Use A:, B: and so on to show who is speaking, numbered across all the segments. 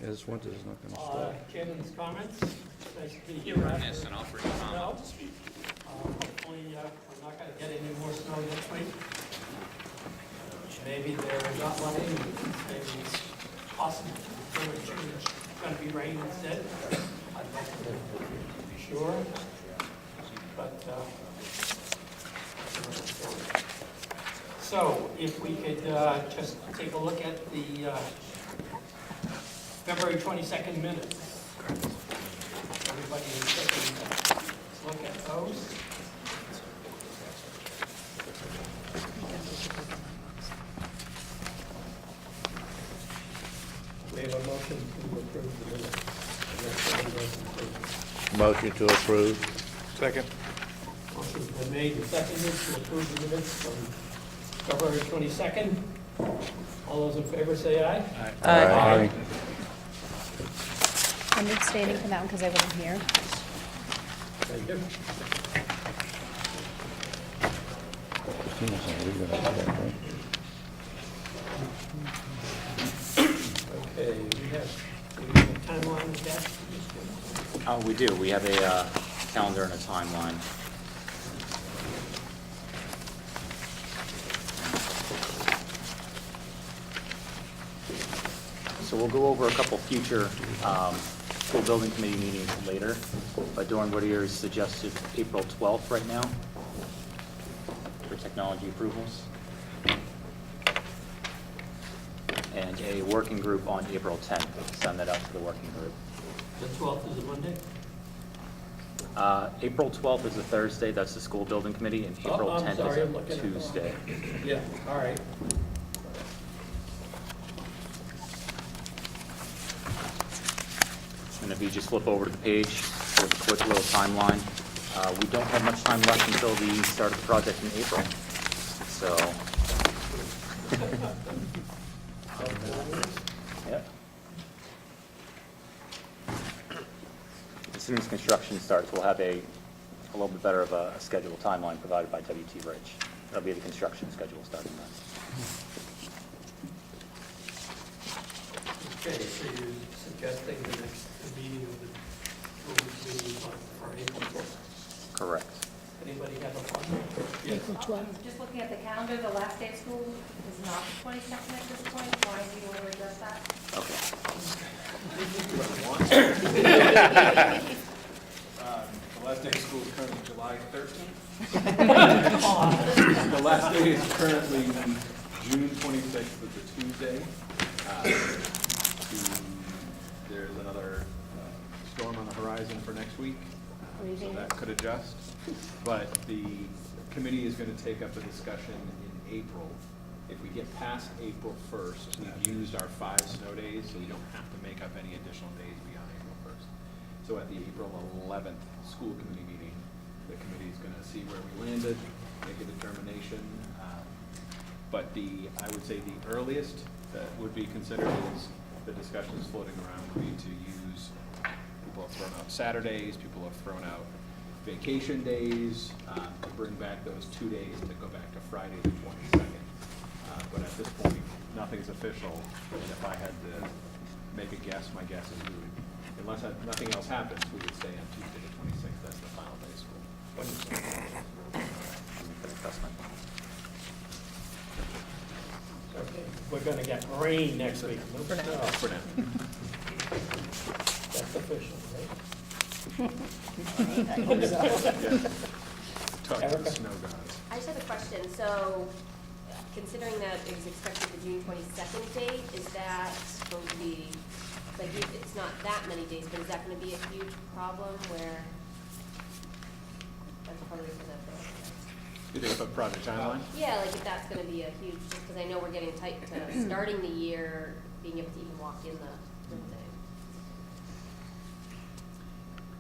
A: This winter's not gonna stop.
B: Chairman's comments? Nice to be here.
C: Yes, and I'll bring Tom up to speed.
B: Hopefully, we're not gonna get any more snow next week. Maybe they're not letting, maybe it's possible, it's gonna be rain instead. I'd like to be sure, but, so if we could, just take a look at the, February 22nd minutes. Everybody is taking a look at those. We have a motion to approve the minutes.
A: Motion to approve.
D: Second.
B: Motion's been made and seconded to approve the minutes from February 22nd. All those in favor say aye.
A: Aye.
E: I'm abstaining from that one because I wasn't here.
B: Thank you. Okay, we have a timeline attached.
C: We do. We have a calendar and a timeline. So we'll go over a couple future school building committee meetings later, but Dawn Whittier suggested April 12th right now for technology approvals. And a working group on April 10th. Send that out to the working group.
B: The 12th is a Monday?
C: April 12th is a Thursday, that's the school building committee, and
B: Oh,
C: April
B: I'm
C: 10th
B: sorry, I'm
C: is
B: looking
C: a
B: at the wrong-
C: Tuesday.
B: Yeah, all right.
C: And if you just flip over to the page, there's a quick little timeline. We don't have much time left until the start of the project in April, so. Yep. As soon as construction starts, we'll have a little bit better of a scheduled timeline provided by WT Bridge. That'll be the construction schedule starting then.
B: Okay, so you're suggesting the next meeting of the school committee for April 12th.
C: Correct.
B: Anybody have a comment? Yes.
E: April 12th.
F: Just looking at the calendar, the last day of school is not the 22nd at this point. Why do you want to address that?
C: Okay.
D: The last day of school is currently July 13th. The last day is currently June 26th, it's a Tuesday. There's another storm on the horizon for next week, so that could adjust. But the committee is going to take up a discussion in April. If we get past April 1st, we've used our 5 snow days, so we don't have to make up any additional days beyond April 1st. So at the April 11th school committee meeting, the committee is going to see where we landed, make a determination. But I would say the earliest that would be considered is the discussions floating around would be to use, people have thrown out Saturdays, people have thrown out vacation days, to bring back those 2 days to go back to Friday the 22nd. But at this point, nothing's official. And if I had to make a guess, my guess is we would, unless nothing else happens, we would stay on Tuesday the 26th. That's the final day of school.
B: Okay, we're gonna get rain next week. No snow.
D: For now.
B: That's official, right?
D: Talk to the
B: Erica?
D: snow gods.
F: I just have a question. So considering that it was expected the June 22nd date, is that going to be, like, it's not that many days, but is that going to be a huge problem where, that's probably for the,
D: You think about project timeline?
F: yeah, like if that's going to be a huge, just because I know we're getting tight to starting the year, being able to even walk in the thing.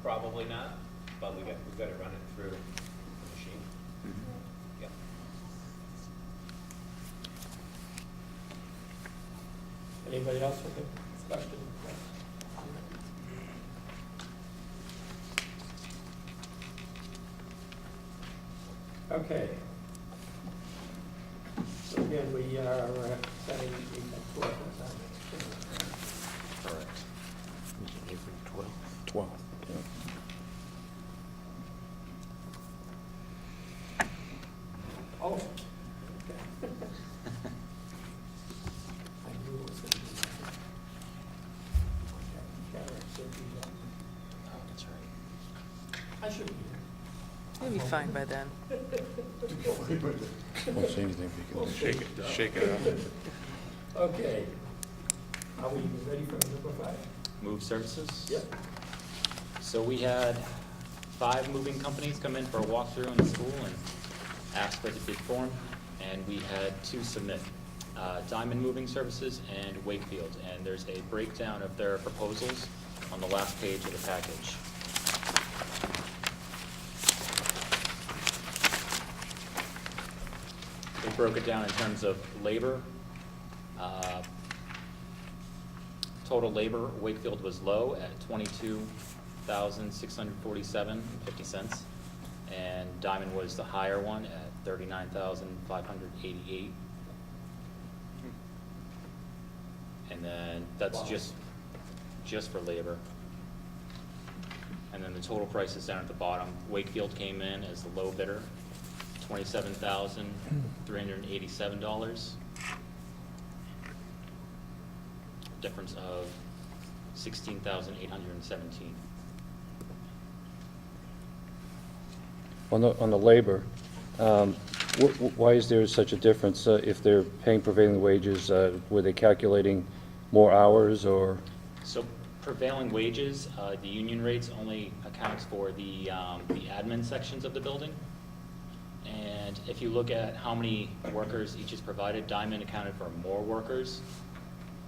G: Probably not, but we've got to run it through the machine. Yep.
B: Anybody else with a question? Okay. So again, we are setting April 12th as our next.
D: Correct.
A: 12th. Yeah.
B: Oh. Okay. I knew it was gonna be that. Okay, Karen said he,
C: Oh, that's right.
B: I should be
H: You'll be fine by then.
A: Won't say anything if you can shake it up.
B: here. Okay. Are we ready for number 5?
C: Move services?
B: Yep.
C: So we had 5 moving companies come in for a walkthrough in the school and ask for the bid form, and we had 2 submit, Diamond Moving Services and Wakefield, and there's a breakdown of their proposals on the last page of the package. They broke it down in terms of labor. Total labor, Wakefield was low at $22,647.50, and Diamond was the higher one at $39,588. And then that's
B: Wow.
C: just for labor. And then the total prices down at the bottom. Wakefield came in as the low bidder, $27,387. Difference of $16,817.
A: On the labor, why is there such a difference? If they're paying prevailing wages, were they calculating more hours or?
C: So prevailing wages, the union rates only accounts for the admin sections of the building. And if you look at how many workers each is provided, Diamond accounted for more workers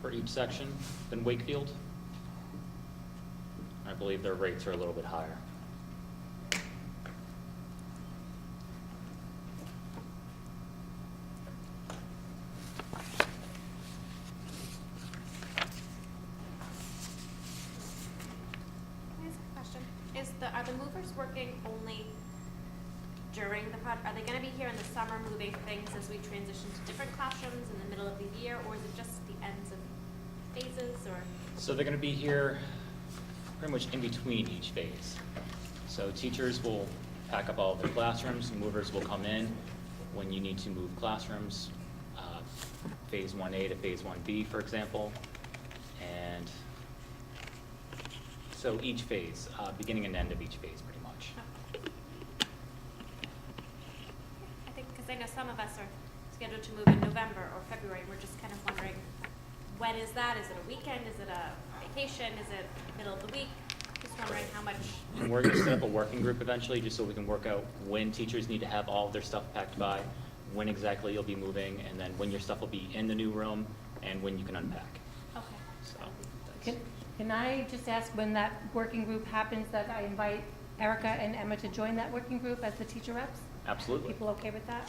C: for each section than Wakefield. I believe their rates are a little bit higher.
I: Can I ask a question? Are the movers working only during the project? Are they gonna be here in the summer moving things as we transition to different classrooms in the middle of the year, or is it just the ends of phases, or?
C: So they're going to be here pretty much in between each phase. So teachers will pack up all of their classrooms, movers will come in when you need to move classrooms, phase 1A to phase 1B, for example. And so each phase, beginning and end of each phase, pretty much.
I: I think, because I know some of us are scheduled to move in November or February, and we're just kind of wondering, when is that? Is it a weekend? Is it a vacation? Is it middle of the week? Just wondering how much.
C: And we're going to set up a working group eventually, just so we can work out when teachers need to have all of their stuff packed by, when exactly you'll be moving, and then when your stuff will be in the new room, and when you can unpack.
I: Okay.
C: So,
E: Can I just ask, when that working group happens, that I invite Erica and Emma to join that working group as the teacher reps?
C: absolutely.
E: People okay with that?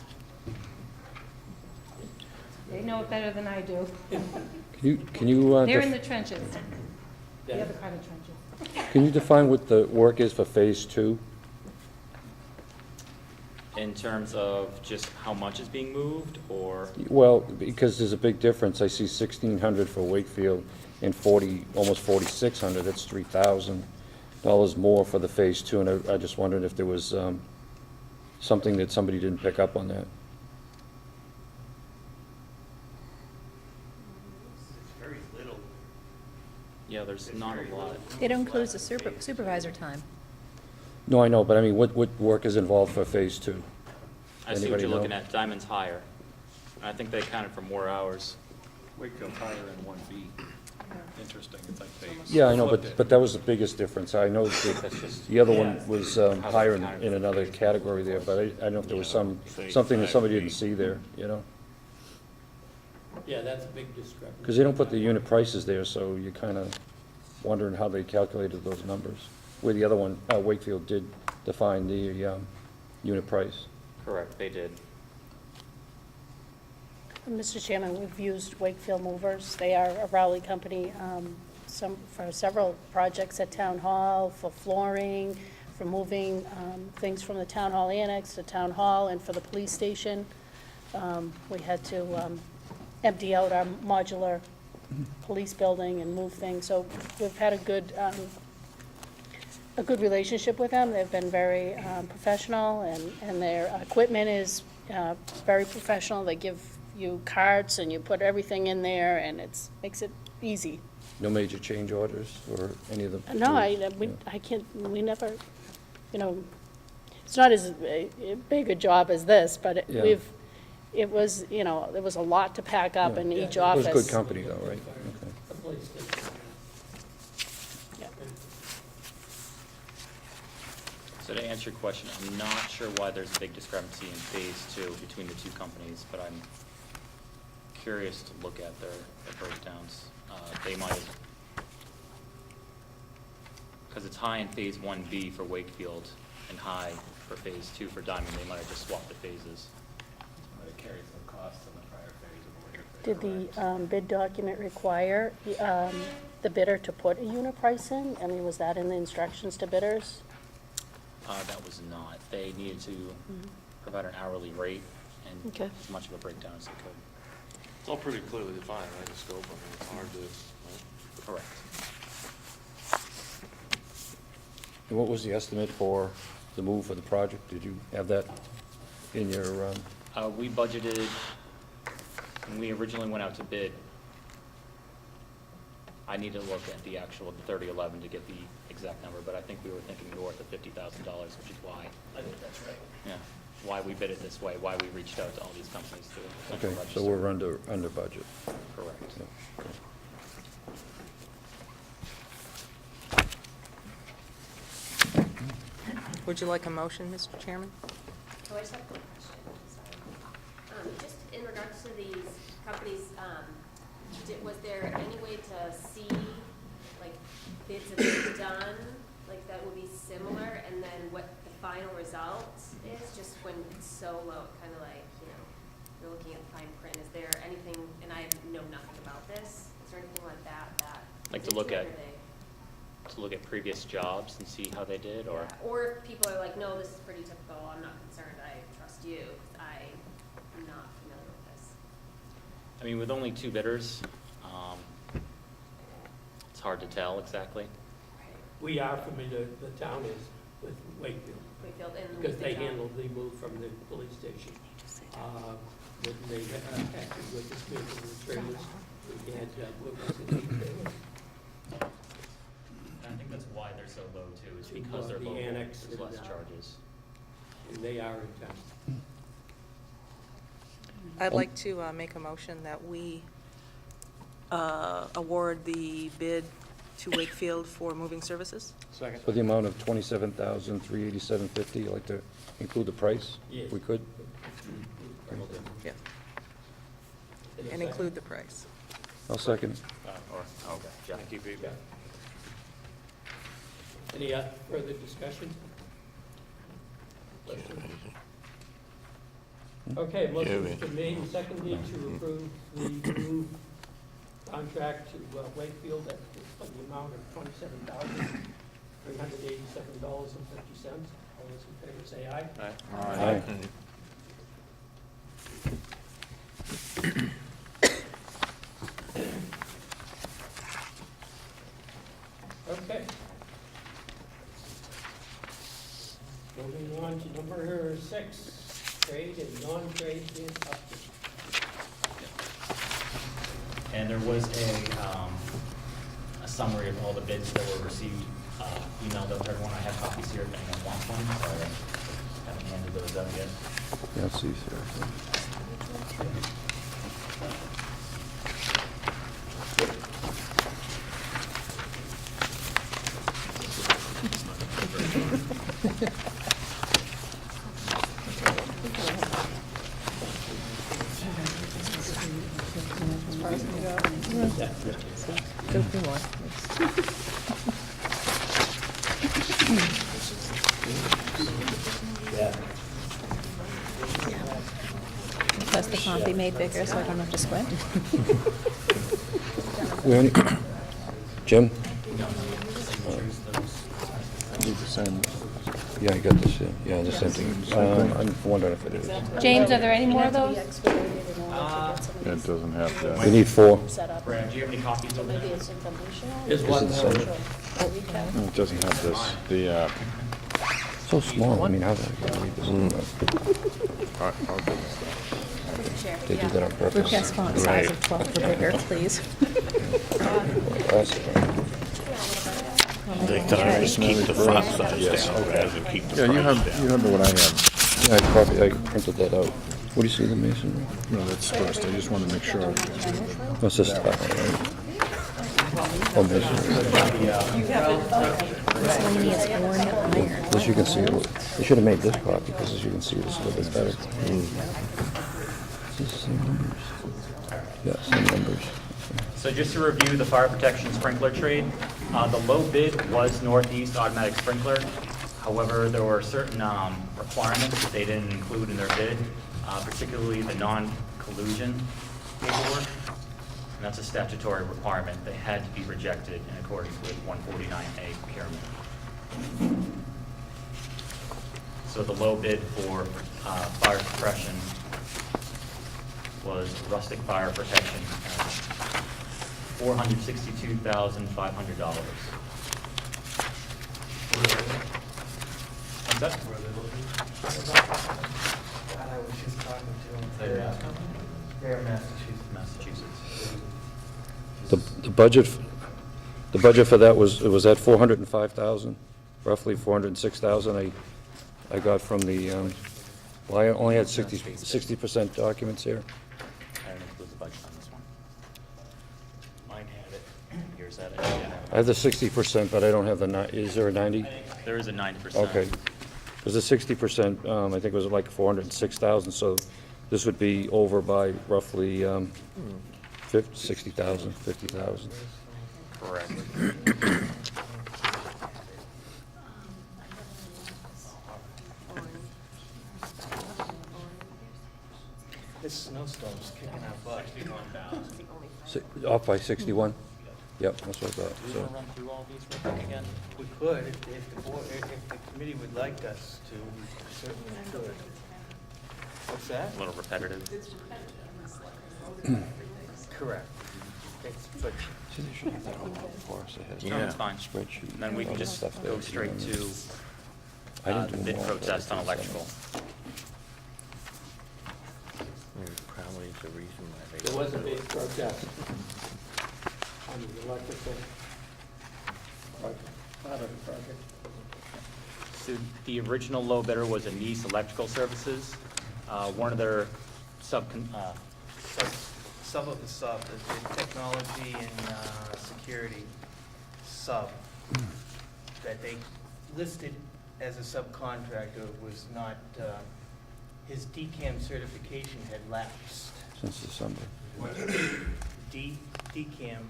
E: They know it better than I do.
A: Can you,
E: They're in the trenches, the other kind of trenches.
A: can you define what the work is for phase 2?
C: In terms of just how much is being moved, or?
A: Well, because there's a big difference. I see 1,600 for Wakefield and almost 4,600. That's $3,000 more for the phase 2, and I just wondered if there was something that somebody didn't pick up on that.
G: Very little.
C: Yeah, there's not a lot.
E: It includes the supervisor time.
A: No, I know, but I mean, what work is involved for phase 2?
C: I see what
A: Anybody
C: you're looking
A: know?
C: at. Diamond's higher. And I think they accounted for more hours.
D: Wakefield's higher in 1B. Interesting, it's like they.
A: Yeah, I know,
D: flipped it.
A: but that was the biggest difference. I know
C: That's
A: that
C: just,
A: the other one was
C: How they
A: higher
C: accounted
A: in
C: for
A: another
C: phase
A: category there, but I don't know if there was something that somebody didn't see there, you know?
B: Yeah, that's a big discrepancy.
A: Because they don't put the unit prices there, so you're kind of wondering how they calculated those numbers. Where the other one, Wakefield did define the unit price.
C: correct, they did.
J: Mr. Chairman, we've used Wakefield Movers. They are a Rowley company for several projects at Town Hall, for flooring, for moving things from the Town Hall Annex to Town Hall, and for the police station. We had to empty out our modular police building and move things. So we've had a good a good relationship with them. They've been very professional, and their equipment is very professional. They give you carts, and you put everything in there, and makes it easy.
A: No major change orders or any of the?
J: No, I
A: Yeah.
J: can't, we never, it's not as big a job as this, but
A: Yeah.
J: it was, there was a lot to pack up in each
A: It
J: office.
A: was good company though, right? Okay.
B: The place that-
J: Yeah.
C: So to answer your question, I'm not sure why there's a big discrepancy in phase two between the two companies, but I'm curious to look at their breakdowns. They might have, because it's high in phase 1B for Wakefield and high for phase 2 for Diamond, they might have just swapped the phases.
G: Might have carried some costs in the prior phase of the later phase.
J: Did the bid document require the bidder to put a unit price in? I mean, was that in the instructions to bidders?
C: That was not. They needed to provide an hourly rate and
J: Okay.
C: as much of a breakdown as they could.
K: It's all pretty clearly defined, right, the scope, I mean, it's hard to, right?
C: Correct.
A: And what was the estimate for the move for the project? Did you have that in your,
C: We budgeted, when we originally went out to bid, I need to look at the actual 3011 to get the exact number, but I think we were thinking north of $50,000, which is why.
B: I think that's right.
C: Yeah, why we bid it this way, why we reached out to all these companies to
A: okay,
C: register.
A: so we're under budget.
C: Correct.
A: Yeah.
H: Would you like a motion, Mr. Chairman?
F: So I just have a quick question, sorry. Just in regards to these companies, was there any way to see, like, bids that they've done, like, that would be similar, and then what the final result is, just when it's so low, kind of like, you're looking at the fine print, is there anything, and I know nothing about this, is there anything like that
C: Like to look at previous jobs and see how they did, or?
F: Or if people are like, no, this is pretty typical, I'm not concerned, I trust you, 'cause I'm not familiar with this.
C: I mean, with only two bidders, it's hard to tell exactly.
B: We are familiar, the town is, with Wakefield,
F: Wakefield and.
B: because they
F: the town.
B: handled the move from the police station. When they acted with the vehicle and the trailers, we had, what was it, 8 trailers?
C: And I think that's why they're so low too, is
B: Because
C: because they're
B: the
C: local,
B: annex
C: there's
B: and,
C: less charges.
B: And they are in town.
H: I'd like to make a motion that we award the bid to Wakefield for moving services.
D: Second.
A: For the amount of $27,387.50, you'd like to include the price?
B: Yes.
A: If we could?
H: Yeah.
B: In a
H: And
B: second.
H: include the price.
A: I'll second.
C: Okay, yeah.
K: Thank you, Pete.
B: Yeah. Any further discussion? Questions? Okay, motion's been made and seconded to approve the new contract to Wakefield at the amount of $27,387.50. All those in favor say aye.
A: Aye.
B: Okay. Moving on to number 6, trade and non-trade bid update.
C: And there was a summary of all the bids that were received, emailed out to everyone. I have copies here if anyone wants one, so I haven't handed those out yet.
A: Yeah, let's see, sir.
L: Plus the font be made bigger so I don't have to squint.
A: We only- Jim?
C: No, no,
A: Need to sign this. Yeah, I got this, yeah, the same thing. I'm wondering if it is.
E: James, are there any more of those?
K: It doesn't have that.
A: We need 4.
C: Brad, do you have any copies of
J: Maybe
C: that?
J: it's informational.
B: Is
A: Is
B: what
A: it the
B: now?
A: same?
K: It doesn't have this, the,
A: So small, I mean, how did I read this?
K: I'll give this stuff.
A: They did that on purpose.
L: Request font size of 12 or bigger, please.
K: They just keep the font size down, rather than keep the
M: Yeah, you
K: price
M: have
K: down.
M: what I have.
A: Yeah, I printed that out. What do you see, the masonry?
M: No, that's first. I just wanted to make sure.
A: What's this stuff, right? Oh, masonry.
L: Miscellaneous worn iron.
A: As you can see, they should have made this copy, because as you can see, it's a little bit better. Is this the same numbers? Yeah, same numbers.
C: So just to review the fire protection sprinkler trade, the low bid was Northeast Automatic Sprinkler. However, there were certain requirements that they didn't include in their bid, particularly the non-collusion paperwork. And that's a statutory requirement. They had to be rejected in accordance with 149A procurement. So the low bid for fire suppression was rustic fire protection, $462,500. What's that?
B: I was just talking to him. They're
C: Massachusetts.
A: The budget for that was at 405,000, roughly 406,000. I got from the, well, I only had 60% documents here.
C: I don't include the budget on this one. Mine had it. Yours had it. Yeah.
A: I have the 60%, but I don't have is there a 90?
C: There is a 90%.
A: Okay. Because the 60%, I think it was like 406,000, so this would be over by roughly 60,000, 50,000.
C: Correct.
B: This snowstorm's kicking our butt.
A: Off by 61? Yep, that's what I thought.
C: Do you
A: So,
C: want to run through all these real quick again?
B: We could, if the board, if the committee would like us to, we certainly could. What's that?
C: A little repetitive.
B: Correct. But
A: see, they should have that all for us ahead.
C: No, it's fine.
A: Spreadsheet.
C: And then we can
A: all the
C: just
A: stuff
C: go
A: there.
C: straight to
A: I didn't
C: the
A: do
C: bid
A: them all, but I
C: protest on
A: did some.
C: electrical.
K: Probably the reason why they.
B: there was a big protest on the electrical part of the project.
C: So the original low bidder was Anise Electrical Services. One of their
B: Some of the sub, the technology and security sub that they listed as a subcontractor was not, his DCAM certification had lapsed.
A: Since December.
B: DCAM,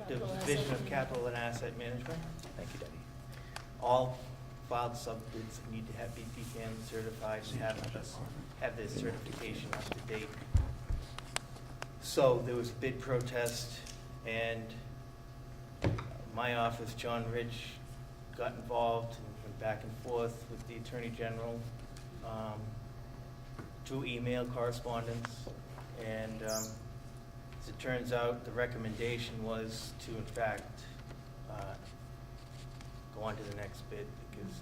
B: Division of Capital and Asset Management.
C: Thank you, Debbie.
B: All filed sub-bids need to be DCAM certified and have this certification up to date. So there was a bid protest, and my office, John Rich, got involved and went back and forth with the Attorney General through email correspondence. And as it turns out, the recommendation was to, in fact, go on to the next bid because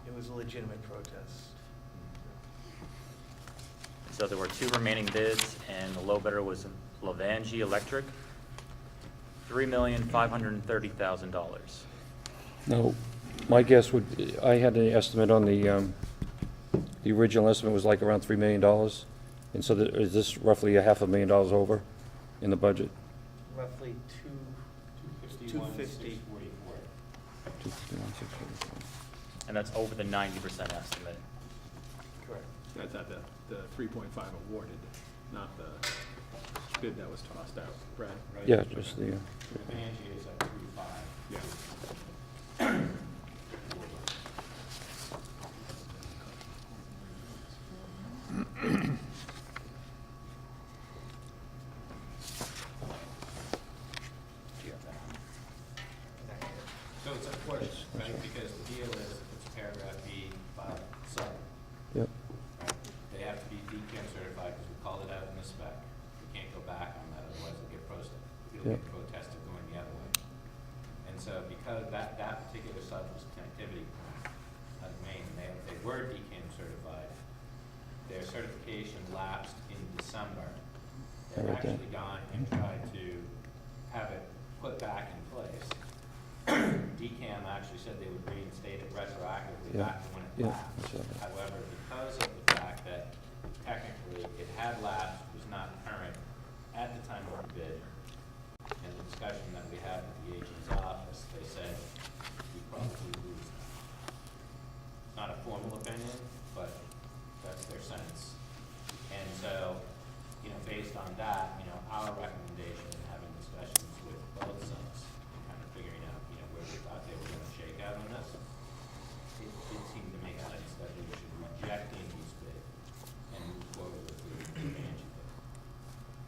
B: it was a legitimate protest.
C: So there were 2 remaining bids, and the low bidder was Lavangi Electric, $3,530,000.
A: Now, my guess would, I had an estimate on the original estimate was like around $3 million. And so is this roughly $500,000 over in the budget?
B: Roughly 250.
A: 251, 644.
C: And that's over the 90% estimate.
B: Correct.
D: That's at the 3.5 awarded, not the bid that was tossed out, Brad?
A: Yeah, just the,
G: Angie is at 3.5.
D: Yeah.
C: Do you have that?
G: So So it's unfortunate, right, because the deal is, it's paragraph B, 5 sub,
A: Yep.
G: right? They have to be DCAM certified, because we called it out in the spec. We can't go back on that, otherwise it'll get posted. It'll get protested going the other way. And so because that particular sub was connectivity out of Maine, they were DCAM certified. Their certification lapsed in December. They've
A: Right there.
G: actually gone and tried to have it put back in place. DCAM actually said they would reinstate it retroactively
A: Yeah.
G: back to when it
A: Yeah,
G: lapsed.
A: I saw that.
G: However, because of the fact that technically it had lapsed, was not current at the time of the bid, and the discussion that we had with the agent's office, they said we probably lose that. Not a formal opinion, but that's their sense. And so, based on that, our recommendation in having discussions with both subs, and kind of figuring out, where we thought they were gonna shake out on this, it seemed to make sense that we should reject Amy's bid and move forward with the expansion bid.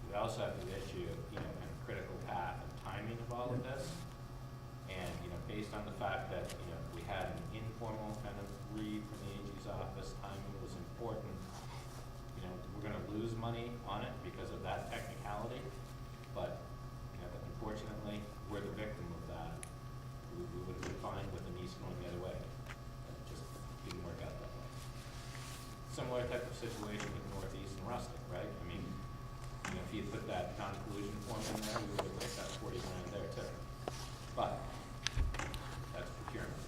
G: We also have the issue of, kind of critical path and timing of all of this. And, based on the fact that, we had an informal kind of read from the AG's office, timing was important. We're gonna lose money on it because of that technicality, but, unfortunately, we're the victim of that. We would have been fine with the East going the other way. It just didn't work out that way. Similar type of situation with Northeast and Rustic, right? I mean, if you put that non-collusion form in there, we would have picked up 40 grand there too. But that's procurement.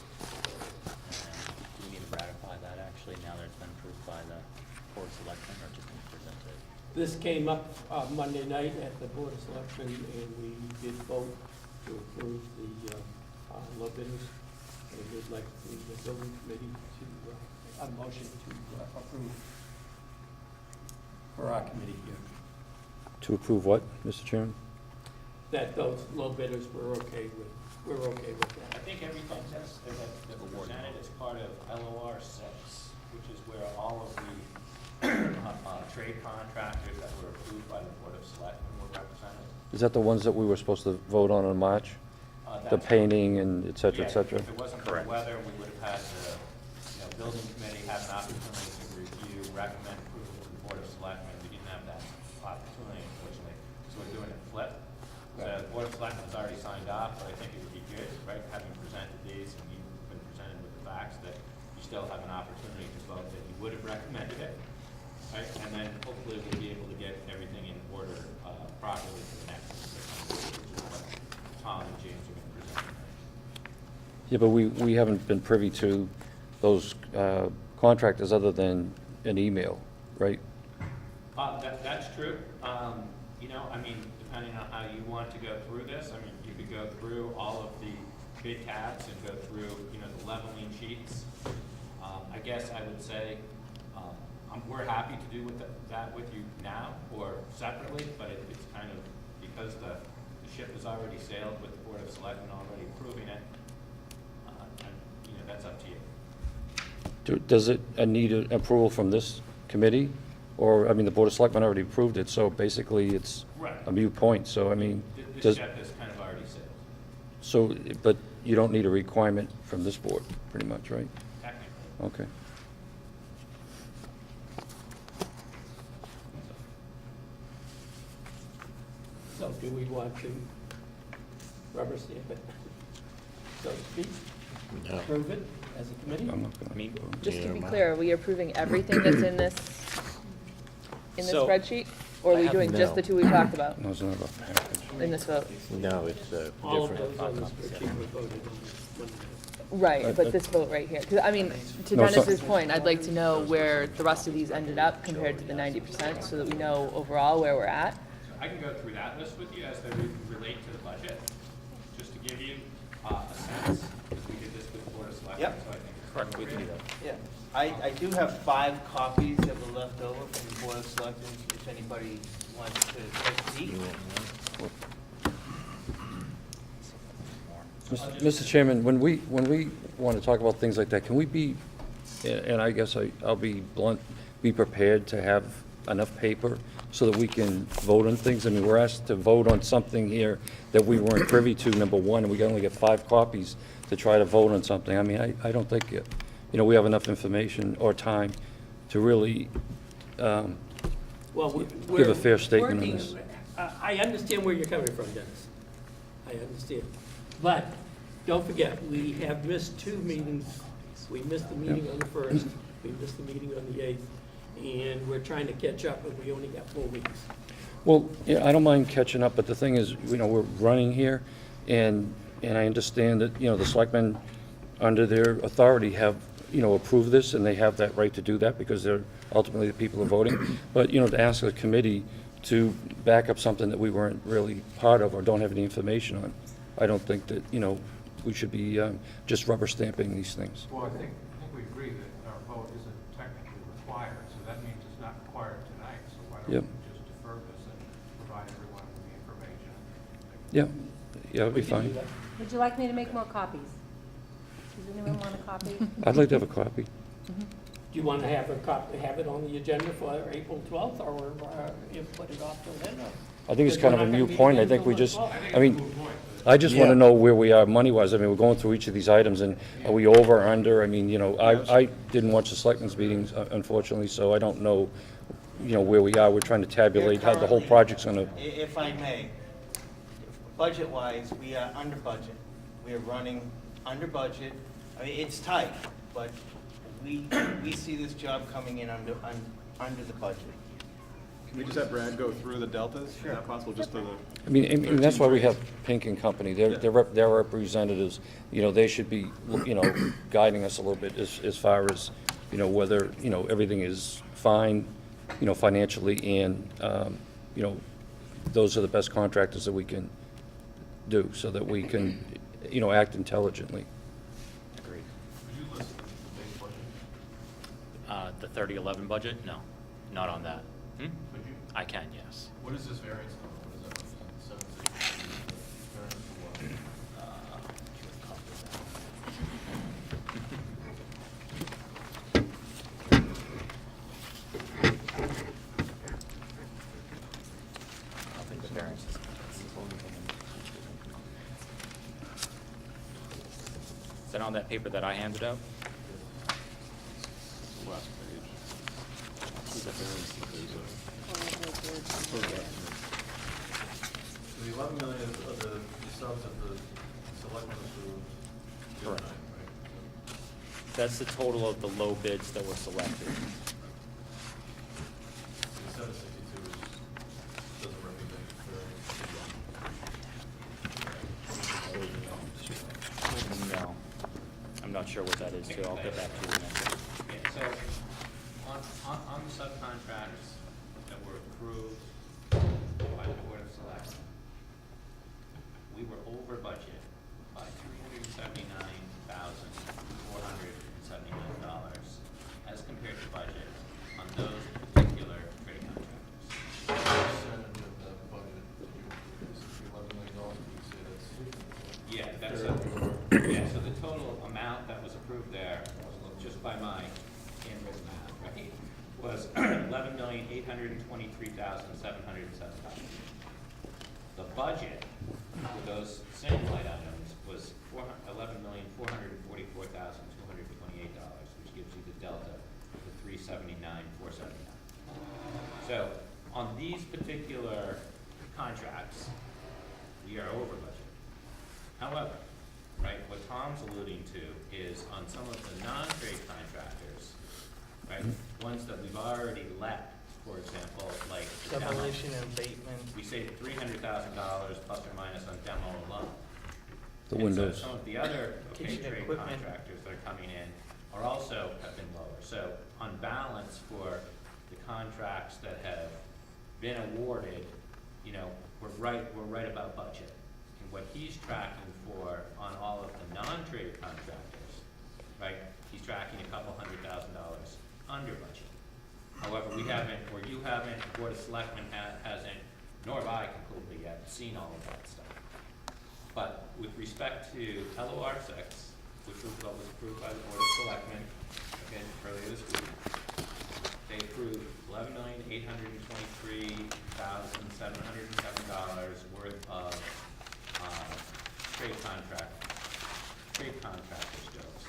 C: Do we need to ratify that actually, now that it's been approved by the Board of Selectmen, or just presented?
N: This came up Monday night at the Board of Selectmen, and we did vote to approve the low bidders. And we'd like the building committee to, a motion to approve for our committee here,
A: To approve what, Mr. Chairman?
N: that those low bidders were okay with,
G: I
N: that.
G: think everything that's presented as part of LOR 6, which is where all of the trade contractors that were approved by the Board of Selectmen were represented.
A: Is that the ones that we were supposed to vote on in March? The
G: That's-
A: painting and et cetera, et
G: Yeah,
A: cetera?
G: if it wasn't for the weather, we would have had the, building committee have an opportunity to review, recommend approval to the Board of Selectmen. We didn't have that opportunity, unfortunately, so we're doing it flip. So the Board of Selectmen's already signed off, but I think it would be good, right, having presented these and you've been presented with the facts, that you still have an opportunity to vote that you would have recommended it, right? And then hopefully we'll be able to get everything in order properly for the next, which is what Tom and James are going to present.
A: Yeah, but we haven't been privy to those contractors other than an email, right?
G: That's true. I mean, depending on how you want to go through this, I mean, you could go through all of the bid tabs and go through, the leveling sheets. I guess I would say, we're happy to do that with you now or separately, but it's kind of, because the ship has already sailed with the Board of Selectmen already approving it, and, that's up to you.
A: Does it need approval from this committee? Or, I mean, the Board of Selectmen already approved it, so basically it's
G: Right.
A: a moot point, so I mean,
G: This
A: does,
G: ship has kind of already sailed,
A: so, but you don't need a requirement from this board, pretty much, right?
G: technically.
A: Okay.
N: So do we want to rubber stamp it, so to speak?
M: No.
N: Approve it as a committee?
A: I'm not gonna.
C: I mean,
L: Just to be clear, are we approving everything that's in this
C: So,
L: spreadsheet? Or are
C: I
L: we
C: have-
L: doing just the two we talked about
A: No, it's not about package.
L: in this vote?
M: No, it's
N: All of
M: different.
N: those on this spreadsheet were voted on Monday night.
L: Right, but this vote right here, because, I mean, to
A: No, so-
L: Dennis's point, I'd like to know where the rest of these ended up compared to the 90%, so that we know overall where we're at.
G: I can go through that list with you as they relate to the budget, just to give you a sense, because we did this with the Board of Selectmen,
B: Yep.
G: so I think it's
C: correct, we can do
G: appropriate.
C: that.
B: Yeah, I do have 5 copies that were left over from the Board of Selectmen, if anybody wants to take a peek.
A: Mr. Chairman, when we want to talk about things like that, can we be, and I guess I'll be blunt, be prepared to have enough paper so that we can vote on things? I mean, we're asked to vote on something here that we weren't privy to, number one, and we can only get 5 copies to try to vote on something. I mean, I don't think, we have enough information or time to really
N: Well,
A: give a fair statement on this.
N: I understand where you're coming from, Dennis. I understand. But don't forget, we have missed 2 meetings. We missed the meeting on the 1st, we missed the meeting on the 8th, and we're trying to catch up, and we only got 4 weeks.
A: Well, yeah, I don't mind catching up, but the thing is, we're running here, and I understand that, the selectmen, under their authority, have, approved this, and they have that right to do that, because they're ultimately the people who are voting. But, to ask a committee to back up something that we weren't really part of or don't have any information on, I don't think that, we should be just rubber stamping these things.
O: Well, I think we agree that our vote isn't technically required, so that means it's not required tonight, so why don't
A: Yep.
O: we just defer this and provide everyone with the information?
A: Yeah, it'll be fine.
E: Would you like me to make more copies? Does anyone want a copy?
A: I'd like to have a copy.
N: Do you want to have have it on the agenda for April 12th, or you put it off till then? Or-
A: I think it's
N: Because
A: kind
N: we're
A: of a
N: not gonna
A: moot
N: meet
A: point. I
N: again
A: think we
N: till
A: just,
N: the 12th.
A: I just want
M: Yeah.
A: to know where we are money-wise. I mean, we're going through each of these items, and are we over or under? I mean, I didn't watch the selectmen's meetings, unfortunately, so I don't know, where we are. We're trying to tabulate how the whole project's gonna,
B: If I may, budget-wise, we are under budget. We are running under budget. I mean, it's tight, but we see this job coming in under the budget.
D: Can we just have Brad go through the deltas? Is that possible, just to the?
A: I mean, that's why we have Pink and Company. They're representatives. They should be, guiding us a little bit as far as, whether, everything is fine, financially, and, those are the best contractors that we can do, so that we can, act intelligently.
C: Agreed.
O: Could you list the base budget?
C: The 3011 budget? No, not on that.
O: Could you?
C: I can, yes.
O: What is this variance number? What is that represent? 760? Variance for what?
C: I think the variance is. Is that on that paper that I handed out?
D: Last page.
O: The 11 million of the subs that the selectmen approved. the other
C: Correct.
O: night, right?
C: That's the total of the low bids that were selected.
O: The 762 doesn't represent very.
C: No. I'm not sure what that is, too. I'll get back to you next week.
G: Yeah, so on the subcontracts that were approved by the Board of Selectmen, we were over budget by $379,479 as compared to budget on those particular trade contractors.
O: Percentage of that budget that you approved is $11 million, you say that's.
G: Yeah, that's so the total amount that was approved there, just by my handwritten math, right, was $11,823,707. The budget for those same line items was $11,444,228, which gives you the delta, the $379,479. So on these particular contracts, we are over budget. However, right, what Tom's alluding to is on some of the non-trade contractors, right, ones that we've already let, for example, like the demo.
B: Demolition and abatement.
G: We saved $300,000 plus or minus on demo alone.
A: The
G: And
A: windows.
G: so some of the other
B: Kitchen
G: trade
B: equipment.
G: contractors that are coming in are also have been lower. So on balance for the contracts that have been awarded, we're right about budget. And what he's tracking for on all of the non-trade contractors, right, he's tracking a couple $100,000 under budget. However, we haven't, or you haven't, the Board of Selectmen hasn't, nor have I completely yet seen all of that stuff. But with respect to LOR 6, which was what was approved by the Board of Selectmen, again, earlier this week, they approved $11,823,707 worth of trade contractors bills,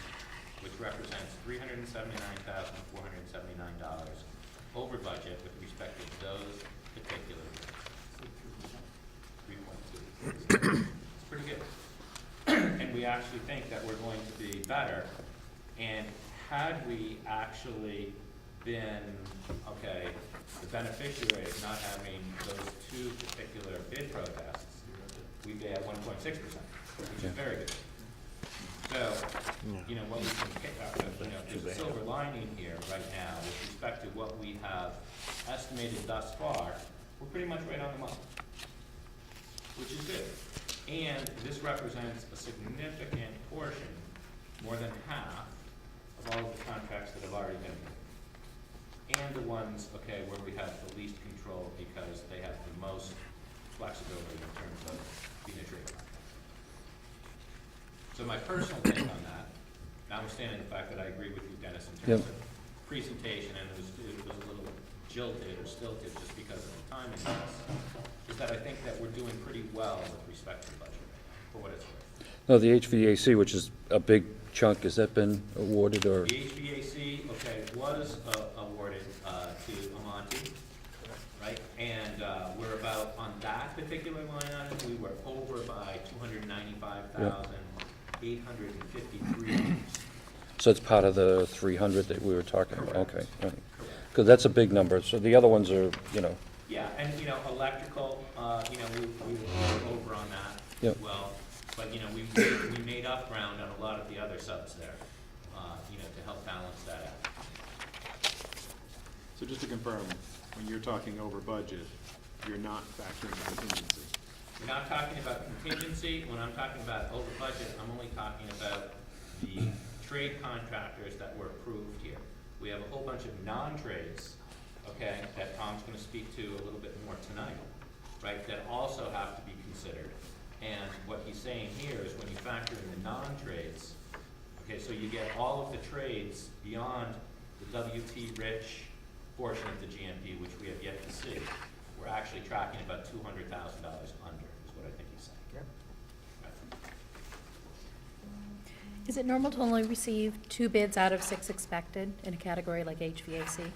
G: which represents $379,479 over budget with respect to those particular bills. 3.2. It's pretty good. And we actually think that we're going to be better. And had we actually been, okay, the beneficiary of not having those two particular bid protests, we'd be at 1.6%, which is very good. So, you know, what we can, there's a silver lining here right now with respect to what we have estimated thus far. We're pretty much right on the month, which is good. And this represents a significant portion, more than half, of all of the contracts that have already been made. And the ones, okay, where we have the least control because they have the most flexibility in terms of being a trade contract. So my personal take on that, notwithstanding the fact that I agree with you, Dennis, in terms of presentation, and it was a little jilted or stilted just because of the timing of this, is that I think that we're doing pretty well with respect to the budget, for what it's worth.
A: No, the HVAC, which is a big chunk, has that been awarded or?
G: The HVAC, okay, was awarded to Amonte, right? And we're about, on that particular line item, we were over by $295,853.
A: So it's part of the 300 that we were talking about? Okay, all right. Because that's a big number, so the other ones are, you know.
G: Yeah, and, you know, electrical, you know, we were over on that as well. But, you know, we made up ground on a lot of the other subs there, you know, to help balance that out.
D: So just to confirm, when you're talking over budget, you're not factoring contingency?
G: We're not talking about contingency. When I'm talking about over budget, I'm only talking about the trade contractors that were approved here. We have a whole bunch of non-trades, okay, that Tom's gonna speak to a little bit more tonight, right, that also have to be considered. And what he's saying here is when you factor in the non-trades, okay, so you get all of the trades beyond the WT Rich portion of the GMP, which we have yet to see, we're actually tracking about $200,000 under, is what I think he's saying.
B: Yep.
P: Is it normal to only receive 2 bids out of 6 expected in a category like HVAC?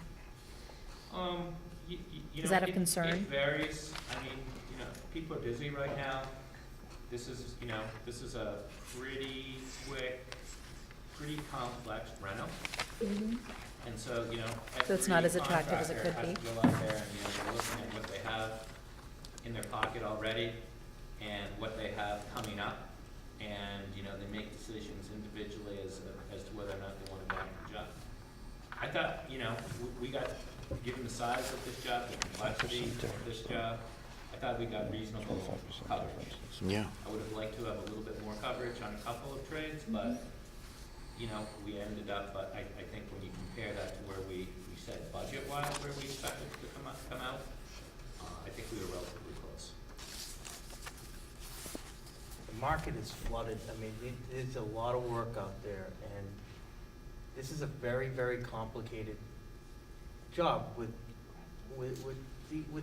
G: You
P: Is
G: know,
P: that a
G: it
P: concern?
G: varies. I mean, you know, people are busy right now. This is, you know, this is a pretty quick, pretty complex reno. And so, you know,
P: So it's not as attractive as it could
G: every
P: be?
G: contractor has to go out there and, you know, they're looking at what they have in their pocket already and what they have coming up. And, you know, they make decisions individually as to whether or not they want to go after the job. I thought, you know, we got, given the size of this job, the complexity of this job, I thought we got reasonable coverage.
M: Yeah.
G: I would have liked to have a little bit more coverage on a couple of trades, but, you know, we ended up, but I think when you compare that to where we said budget-wise, where we expected to come out, I think we were relatively close.
B: The market is flooded. I mean, there's a lot of work out there, and this is a very, very complicated job with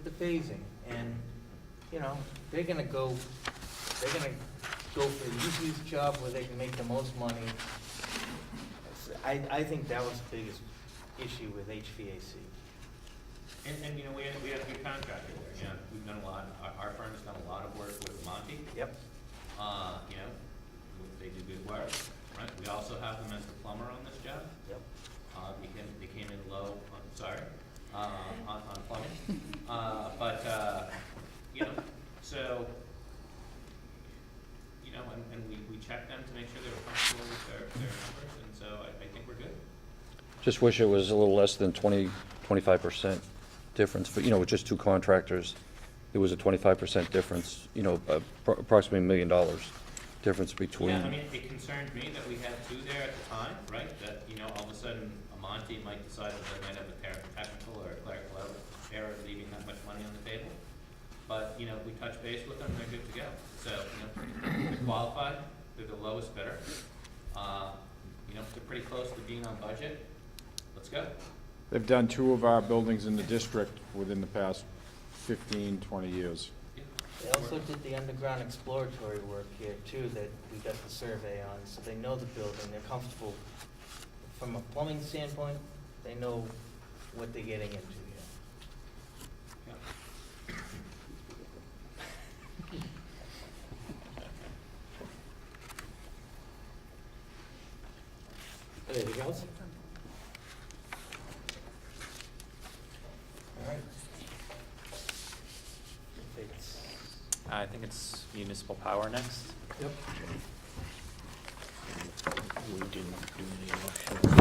B: the phasing. And, you know, they're gonna go for the easiest job where they can make the most money. I think that was the biggest issue with HVAC.
G: And you know, we had a good contractor there, you know, we've done a lot, our firm has done a lot of work with Monty.
B: Yep.
G: You know, they do good work, right? We also have them as the plumber on this job.
B: Yep.
G: They came in low, on plumbing. But, you know, so, you know, and we checked them to make sure they were comfortable with their numbers, and so I think we're good.
A: Just wish it was a little less than 25% difference for, you know, with just 2 contractors. There was a 25% difference, you know, approximately $1 million difference between.
G: Yeah, I mean, it concerned me that we had 2 there at the time, right? That, you know, all of a sudden, Amonte might decide that they might have a technical or a clerical error leaving that much money on the table. But, you know, we touch base with them, they're good to go. So, you know, they're qualified, they're the lowest bidder. You know, they're pretty close to being on budget. Let's go.
M: They've done 2 of our buildings in the district within the past 15, 20 years.
B: They also did the underground exploratory work here too, that we got the survey on, so they know the building, they're comfortable. From a plumbing standpoint, they know what they're getting into here.
N: Anything else?
B: All right. It's
C: I think it's municipal power next.
N: Yep.
M: We didn't do any elections.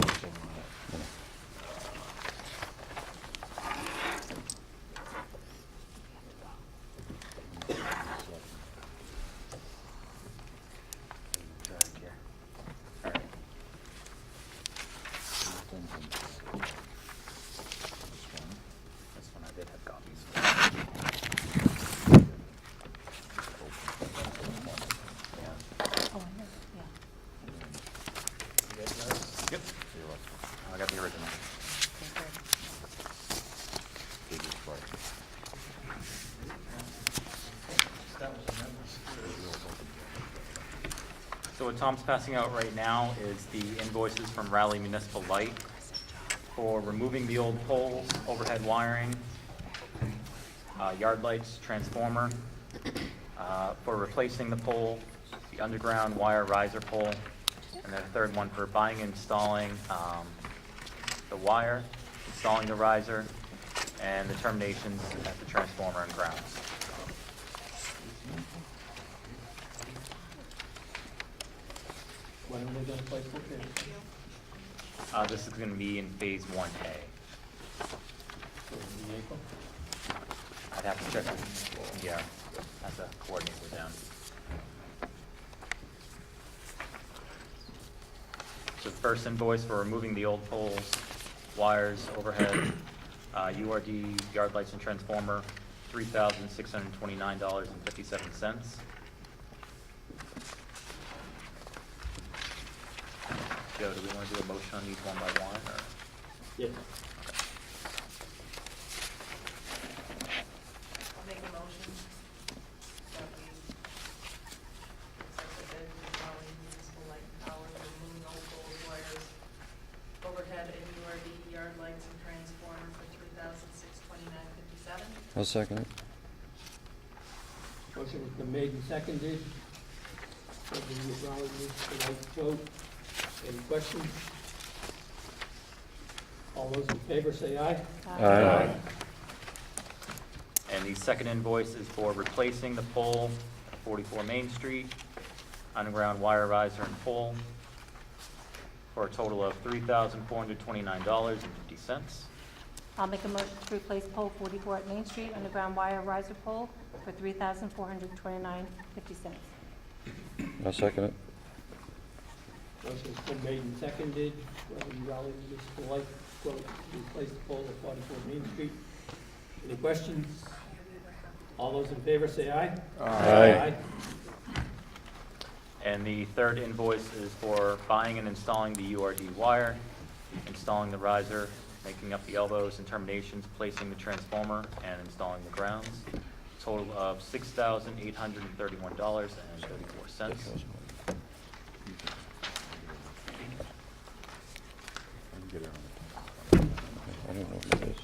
C: This one I did have copies.
P: Oh, I know, yeah.
B: you guys know?
C: Yep. I got the original.
B: That was a number.
C: So what Tom's passing out right now is the invoices from Raleigh Municipal Light for removing the old poles, overhead wiring, yard lights, transformer, for replacing the pole, the underground wire riser pole, and then a third one for buying and installing the wire, installing the riser, and the terminations at the transformer and grounds.
N: When are they gonna place location?
C: This is going to be in Phase 1A.
N: So in April?
C: I'd have to check with, yeah, have to coordinate with them. So the first invoice for removing the old poles, wires, overhead, URD, yard lights and transformer, $3,629.57. Joe, do we want to do a motion on these one by one, or?
N: Yes.
H: I'll make a motion that we accept the bid from Raleigh Municipal Light and Power, removing old poles, wires, overhead and URD yard lights and transformer for $3,629.57.
A: I'll second it.
N: Motion has been made and seconded. For the Raleigh Municipal Light vote. Any questions? All those in favor say aye.
A: Aye.
C: And the second invoice is for replacing the pole at 44 Main Street, underground wire riser and pole, for a total of $3,429.50.
E: I'll make a motion to replace pole 44 at Main Street, underground wire riser pole, for $3,429.50.
A: I'll second it.
N: Motion's been made and seconded for the Raleigh Municipal Light quote to replace the pole at 44 Main Street. Any questions? All those in favor say aye.
A: Aye.
C: And the third invoice is for buying and installing the URD wire, installing the riser, making up the elbows and terminations, placing the transformer, and installing the grounds. Total of $6,831.34.
A: I don't know what it is.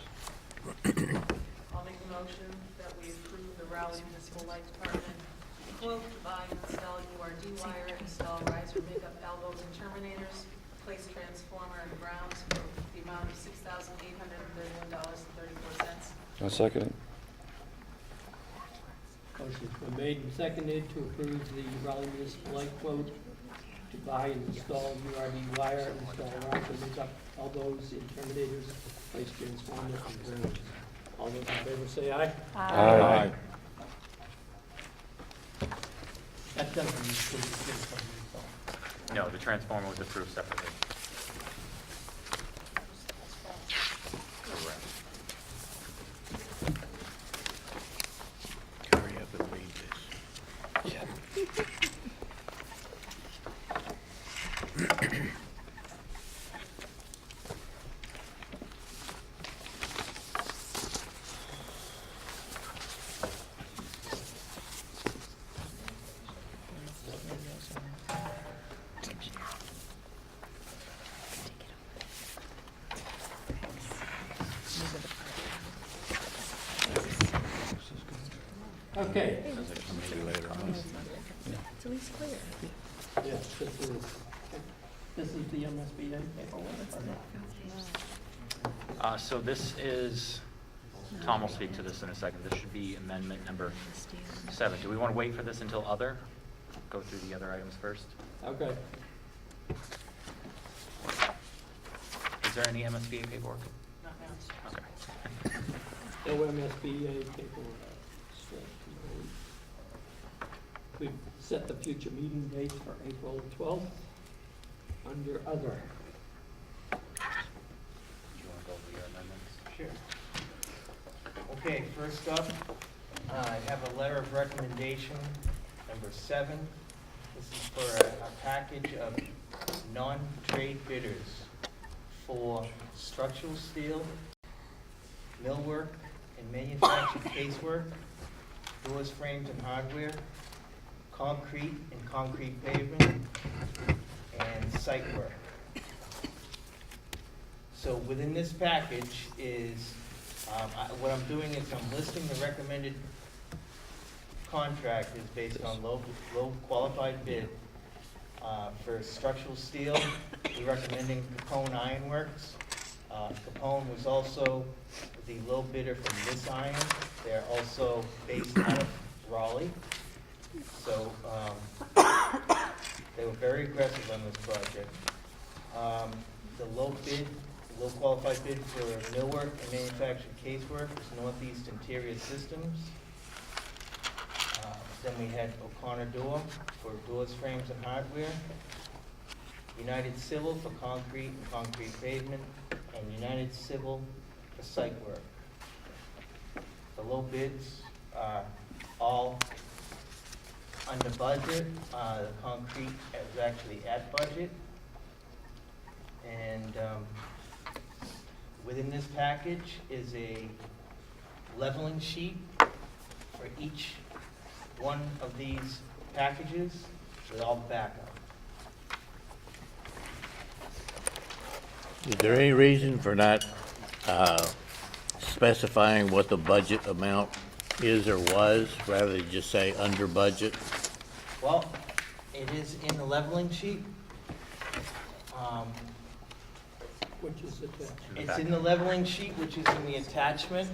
H: I'll make a motion that we approve the Raleigh Municipal Light Department quote to buy and install URD wire, install riser, make up elbows and terminators, replace transformer and grounds for the amount of $6,831.34.
A: I'll second it.
N: Motion's been made and seconded to approve the Raleigh Municipal Light quote to buy and install URD wire, install riser, make up elbows and terminators, place transformer and grounds. All those in favor say aye.
A: Aye.
N: That doesn't include the transformer.
C: No, the transformer was approved separately. Correct.
M: Hurry up and read this.
N: Okay.
L: It's at least clear.
N: Yes, this is the MSBA paperwork.
C: So this is, Tom will speak to this in a second. This should be amendment number 7. Do we want to wait for this until other? Go through the other items first?
N: Okay.
C: Is there any MSBA paperwork?
H: Not now.
C: Okay.
N: No MSBA paperwork. We've set the future meeting dates for April 12th under other.
C: Do you want to go over your amendments?
B: Sure. Okay, first up, I have a letter of recommendation, number 7. This is for a package of non-trade bidders for structural steel, millwork, and manufactured casework, doors, frames, and hardware, concrete and concrete pavement, and site work. So within this package is, what I'm doing is I'm listing the recommended contractors based on low qualified bid. For structural steel, we're recommending Capone Iron Works. Capone was also the low bidder from Miss Iron. They're also based out of Raleigh. So they were very aggressive on this project. The low qualified bid for millwork and manufactured casework is Northeast Interior Systems. Then we had O'Connor Door for doors, frames, and hardware. United Civil for concrete and concrete pavement, and United Civil for site work. The low bids are all under budget. The concrete is actually at budget. And within this package is a leveling sheet for each one of these packages with all the backup.
Q: Is there any reason for not specifying what the budget amount is or was, rather than just say under budget?
B: Well, it is in the leveling sheet.
N: Which is attached.
B: It's in the leveling sheet, which is in the attachment.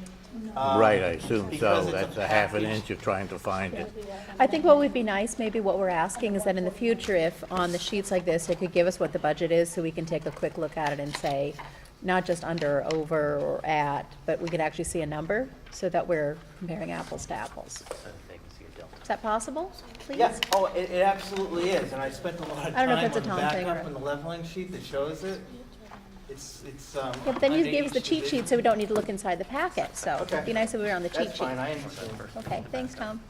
Q: Right, I assume
B: because
Q: so.
B: it's a
Q: That's a half an
B: package.
Q: inch of trying to find it.
P: I think what would be nice, maybe what we're asking, is that in the future, if on the sheets like this, it could give us what the budget is, so we can take a quick look at it and say, not just under, over, or at, but we could actually see a number, so that we're comparing apples to apples.
C: So that they can see a delta.
P: Is that possible, please?
B: Yes, oh, it absolutely is, and I spent a lot of
P: I don't know
B: time
P: if
B: on
P: it's
B: the
P: a Tom thing
B: backup
P: or-
B: and the leveling sheet that shows it. It's,
P: Yeah, but then you
B: under
P: gave us the
B: each
P: cheat
B: division.
P: sheet, so we don't need to look inside the packet, so
B: Okay.
P: it'd be nice if we were on the cheat sheet.
B: That's fine, I understand.
P: Okay, thanks, Tom.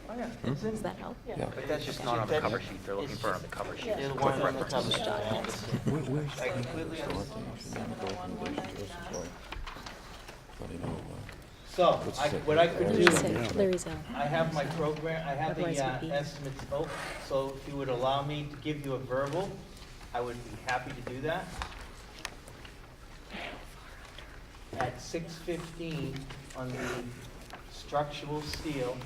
B: Oh, yeah, it's in-
P: Does that help?
A: Yeah.
C: But that's just not on the cover sheet. They're looking for it on the cover sheet.
B: It'll
C: Quick
B: wind on the
C: reference.
B: cover sheet, I understand. I completely understand. So, what I could do,
P: Larry's out.
B: I have my program, I have the
P: Otherwise he'd be-
B: estimates open, so if you would allow me to give you a verbal, I would be happy to do that. At 6:15 on the structural steel,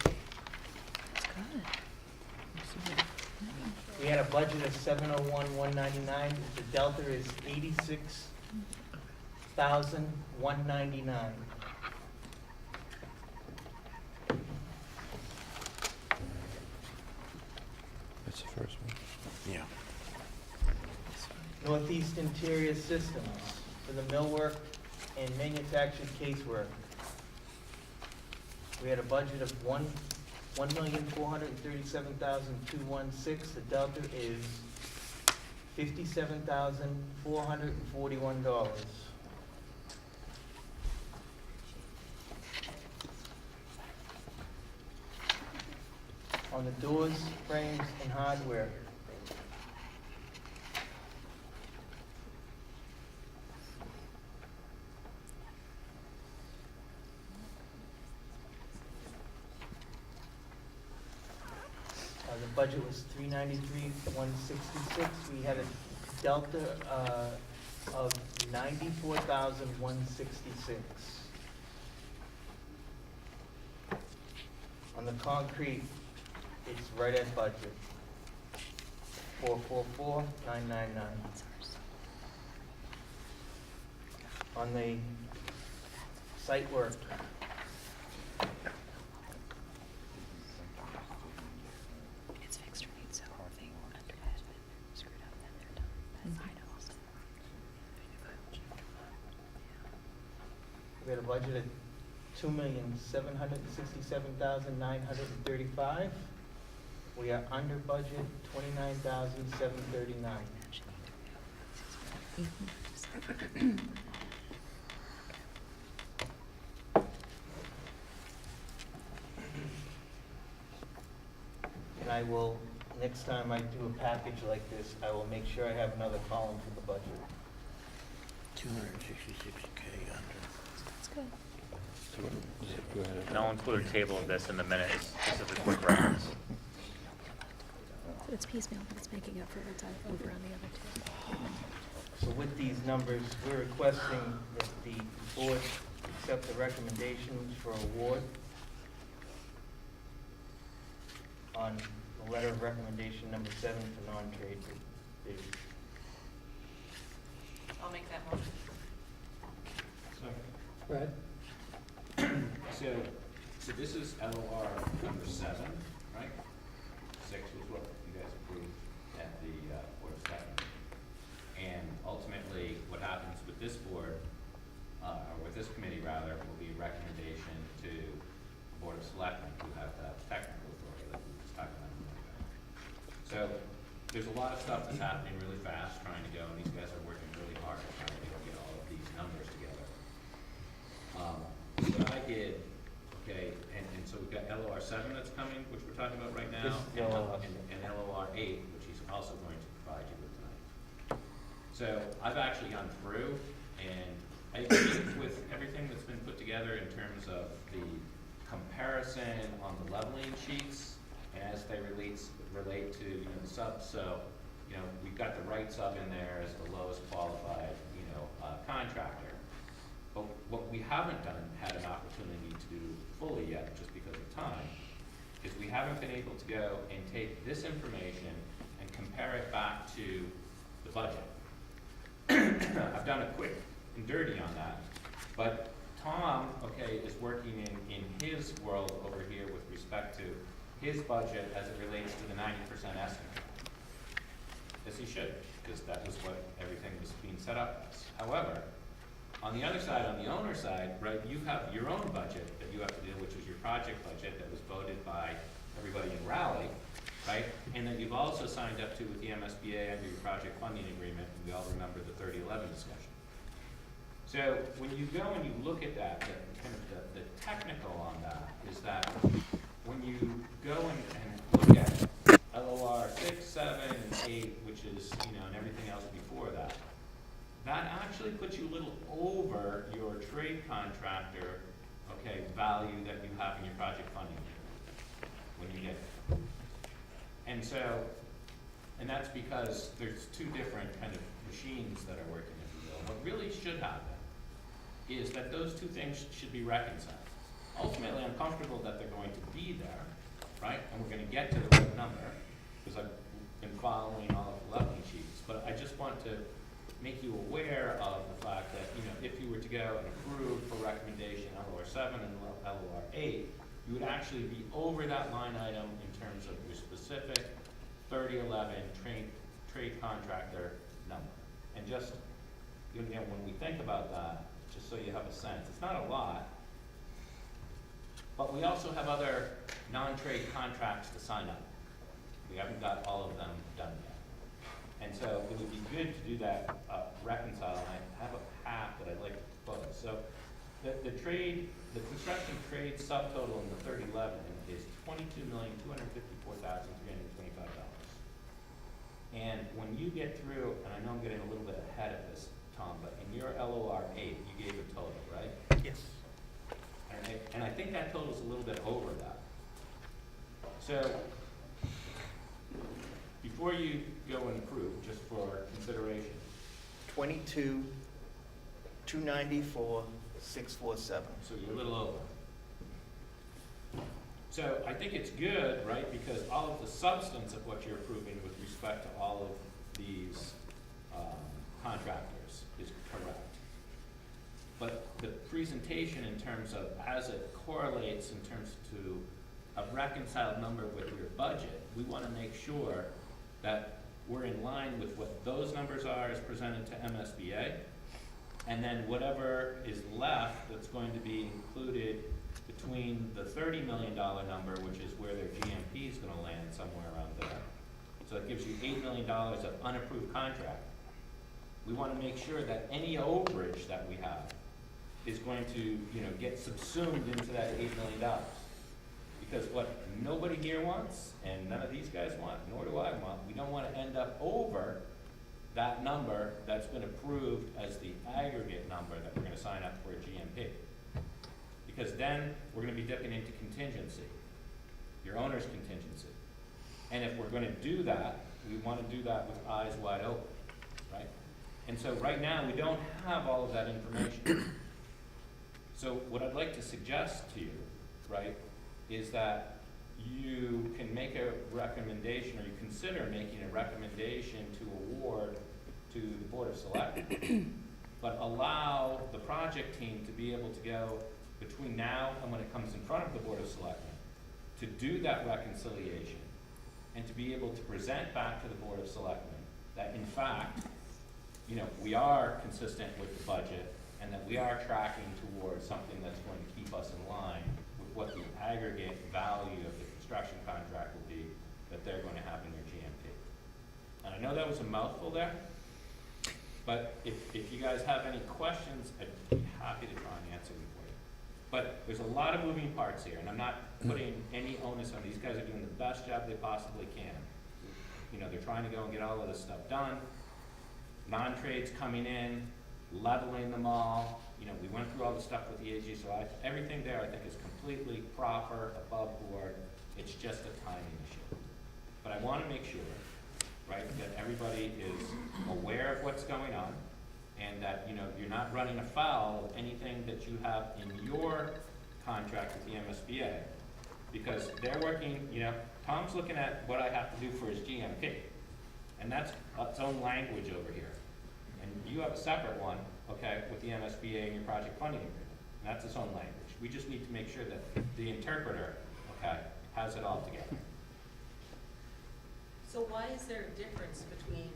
B: we had a budget of 701,199. The delta is 86,199.
A: That's the first one.
Q: Yeah.
B: Northeast Interior Systems for the millwork and manufactured casework. We had a budget of $1,437,216. The delta is $57,441. On the doors, frames, and hardware, the budget was $393,166. We had a delta of $94,166. On the concrete, it's right at budget. 444,999. On the site work,
P: It's fixed rate, so if they underbid and screwed up, then they're done. That's I know.
B: we got a budget of 2,767,935. We are under budget 29,739. And I will, next time I do a package like this, I will make sure I have another column for the budget.
Q: 266K under.
P: That's good.
A: Go ahead.
C: And I'll include a table of this in the minutes, just as a quick reference.
P: It's piecemeal, but it's making up for what's over on the other two.
B: So with these numbers, we're requesting that the board accept the recommendations for award on the letter of recommendation number 7 for non-trade bids.
H: I'll make that motion.
N: Brad?
G: So this is LOR number 7, right? 6 was what you guys approved at the Board of Selectmen. And ultimately, what happens with this board, or with this committee rather, will be a recommendation to the Board of Selectmen, who have the technical authority that we were just talking about a minute ago. So there's a lot of stuff that's happening really fast, trying to go, and these guys are working really hard trying to get all of these numbers together. What I did, okay, and so we've got LOR 7 that's coming, which we're talking about right now,
B: This is LOR.
G: and LOR 8, which he's also going to provide you with tonight. So I've actually gone through, and I agree with everything that's been put together in terms of the comparison on the leveling sheets, and as they relate to, the subs. So, we've got the right sub in there as the lowest qualified, contractor. But what we haven't had an opportunity to do fully yet, just because of time, is we haven't been able to go and take this information and compare it back to the budget. I've done a quick and dirty on that, but Tom, is working in his world over here with respect to his budget as it relates to the 90% estimate. As he should, because that was what everything was being set up as. However, on the other side, on the owner side, right, you have your own budget that you have to do, which is your project budget that was voted by everybody in Raleigh, right? And then you've also signed up to with the MSBA under your project funding agreement, and we all remember the 3011 discussion. So when you go and you look at that, the technical on that is that when you go and look at LOR 6, 7, and 8, which is, and everything else before that, that actually puts you a little over your trade contractor, value that you have in your project funding when you get it. And so, and that's because there's two different kind of machines that are working, if you will. What really should happen is that those two things should be reconciled. Ultimately, I'm comfortable that they're going to be there, right? And we're going to get to the right number, because I've been following all of the leveling sheets. But I just want to make you aware of the fact that, if you were to go and approve for recommendation LOR 7 and LOR 8, you would actually be over that line item in terms of your specific 3011 trade contractor number. And just, when we think about that, just so you have a sense, it's not a lot, but we also have other non-trade contracts to sign up. We haven't got all of them done yet. And so it would be good to do that, reconcile, and I have a path that I'd like to propose. So the construction trade subtotal in the 3011 is $22,254,325. And when you get through, and I know I'm getting a little bit ahead of this, Tom, but in your LOR 8, you gave a total, right?
B: Yes.
G: And I think that total's a little bit over that. So before you go and approve, just for consideration.
B: 22,294,647.
G: So you're a little over. So I think it's good, right, because all of the substance of what you're approving with respect to all of these contractors is correct. But the presentation in terms of, as it correlates in terms to a reconciled number with your budget, we want to make sure that we're in line with what those numbers are as presented to MSBA, and then whatever is left that's going to be included between the $30 million number, which is where their GMP is going to land somewhere around there. So it gives you $8 million of unapproved contract. We want to make sure that any overage that we have is going to, get subsumed into that $8 million. Because what nobody here wants, and none of these guys want, nor do I want, we don't want to end up over that number that's been approved as the aggregate number that we're going to sign up for a GMP. Because then we're going to be dipping into contingency, your owner's contingency. And if we're going to do that, we want to do that with eyes wide open, right? And so right now, we don't have all of that information. So what I'd like to suggest to you, right, is that you can make a recommendation, or you consider making a recommendation to award to the Board of Selectmen, but allow the project team to be able to go between now and when it comes in front of the Board of Selectmen, to do that reconciliation, and to be able to present back to the Board of Selectmen that in fact, we are consistent with the budget, and that we are tracking towards something that's going to keep us in line with what the aggregate value of the construction contract will be that they're going to have in their GMP. And I know that was a mouthful there, but if you guys have any questions, I'd be happy to try and answer them for you. But there's a lot of moving parts here, and I'm not putting any onus on these guys. Are doing the best job they possibly can. They're trying to go and get all of this stuff done. Non-trades coming in, leveling them all. We went through all the stuff with the AG, so everything there I think is completely proper, above board. It's just a timing issue. But I want to make sure, right, that everybody is aware of what's going on, and that, you're not running afoul of anything that you have in your contract with the MSBA, because they're working, Tom's looking at what I have to do for his GMP, and that's its own language over here. And you have a separate one, okay, with the MSBA and your project funding agreement, and that's its own language. We just need to make sure that the interpreter, okay, has it all together.
H: So why is there a difference between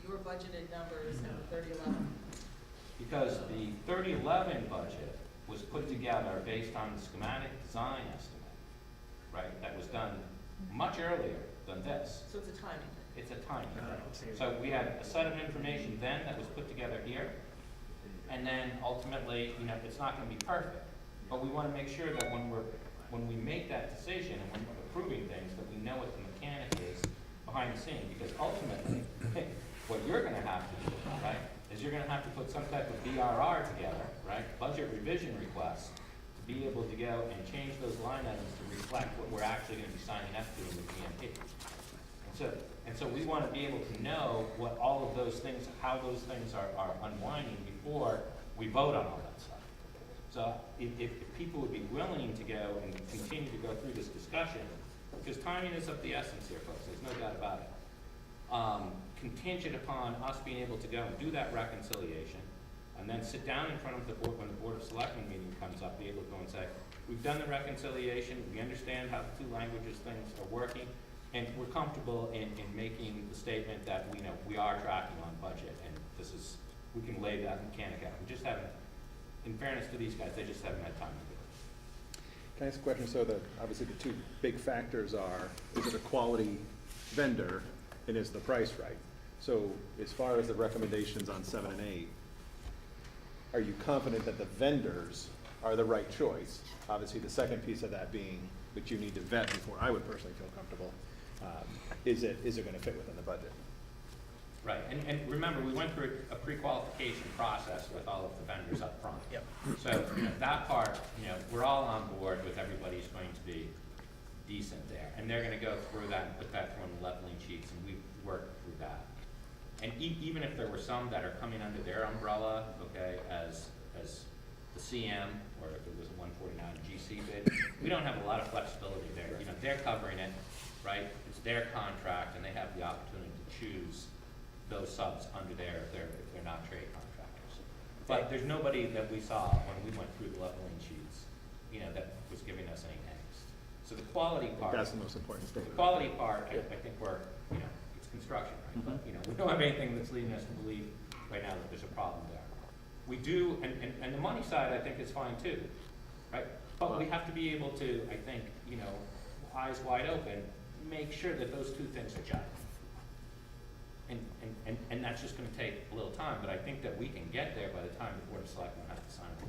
H: your budgeted numbers and the 3011?
G: Because the 3011 budget was put together based on the schematic design estimate, right, that was done much earlier than this.
H: So it's a timing thing?
G: It's a timing thing. So we had a set of information then that was put together here, and then ultimately, it's not going to be perfect. But we want to make sure that when we make that decision and when we're approving things, that we know what the mechanic is behind the scene. Because ultimately, what you're going to have to do, right, is you're going to have to put some type of BRR together, right, budget revision request, to be able to go and change those line items to reflect what we're actually going to be signing up to in the GMP. And so we want to be able to know what all of those things, how those things are unwinding before we vote on all that stuff. So if people would be willing to go and continue to go through this discussion, because timing is of the essence here, folks, there's no doubt about it. Contingent upon us being able to go and do that reconciliation, and then sit down in front of the board when the Board of Selectmen meeting comes up, be able to go and say, we've done the reconciliation, we understand how the two languages things are working, and we're comfortable in making the statement that we are tracking on budget, and we can lay that mechanic out. We just haven't, in fairness to these guys, they just haven't had time to do it.
D: Can I ask a question? So obviously the two big factors are, is it a quality vendor, and is the price right? So as far as the recommendations on 7 and 8, are you confident that the vendors are the right choice? Obviously, the second piece of that being, which you need to vet before I would personally feel comfortable, is it going to fit within the budget?
G: Right, and remember, we went through a pre-qualification process with all of the vendors up front.
B: Yep.
G: So that part, we're all on board with everybody's going to be decent there. And they're going to go through that and put that through on the leveling sheets, and we've worked through that. And even if there were some that are coming under their umbrella, okay, as the CM, or if it was a 149 GC bid, we don't have a lot of flexibility there. You know, they're covering it, right? It's their contract, and they have the opportunity to choose those subs under there if they're not trade contractors. But there's nobody that we saw when we went through the leveling sheets, you know, that was giving us any angst. So the quality part.
D: That's the most important thing.
G: The quality part, I think we're, you know, it's construction, right? But, you know, we don't have anything that's leading us to believe right now that there's a problem there. We do, and the money side, I think, is fine too, right? But we have to be able to, I think, you know, eyes wide open, make sure that those two things are jive. And that's just gonna take a little time, but I think that we can get there by the time the Board of Selectmen has to sign it.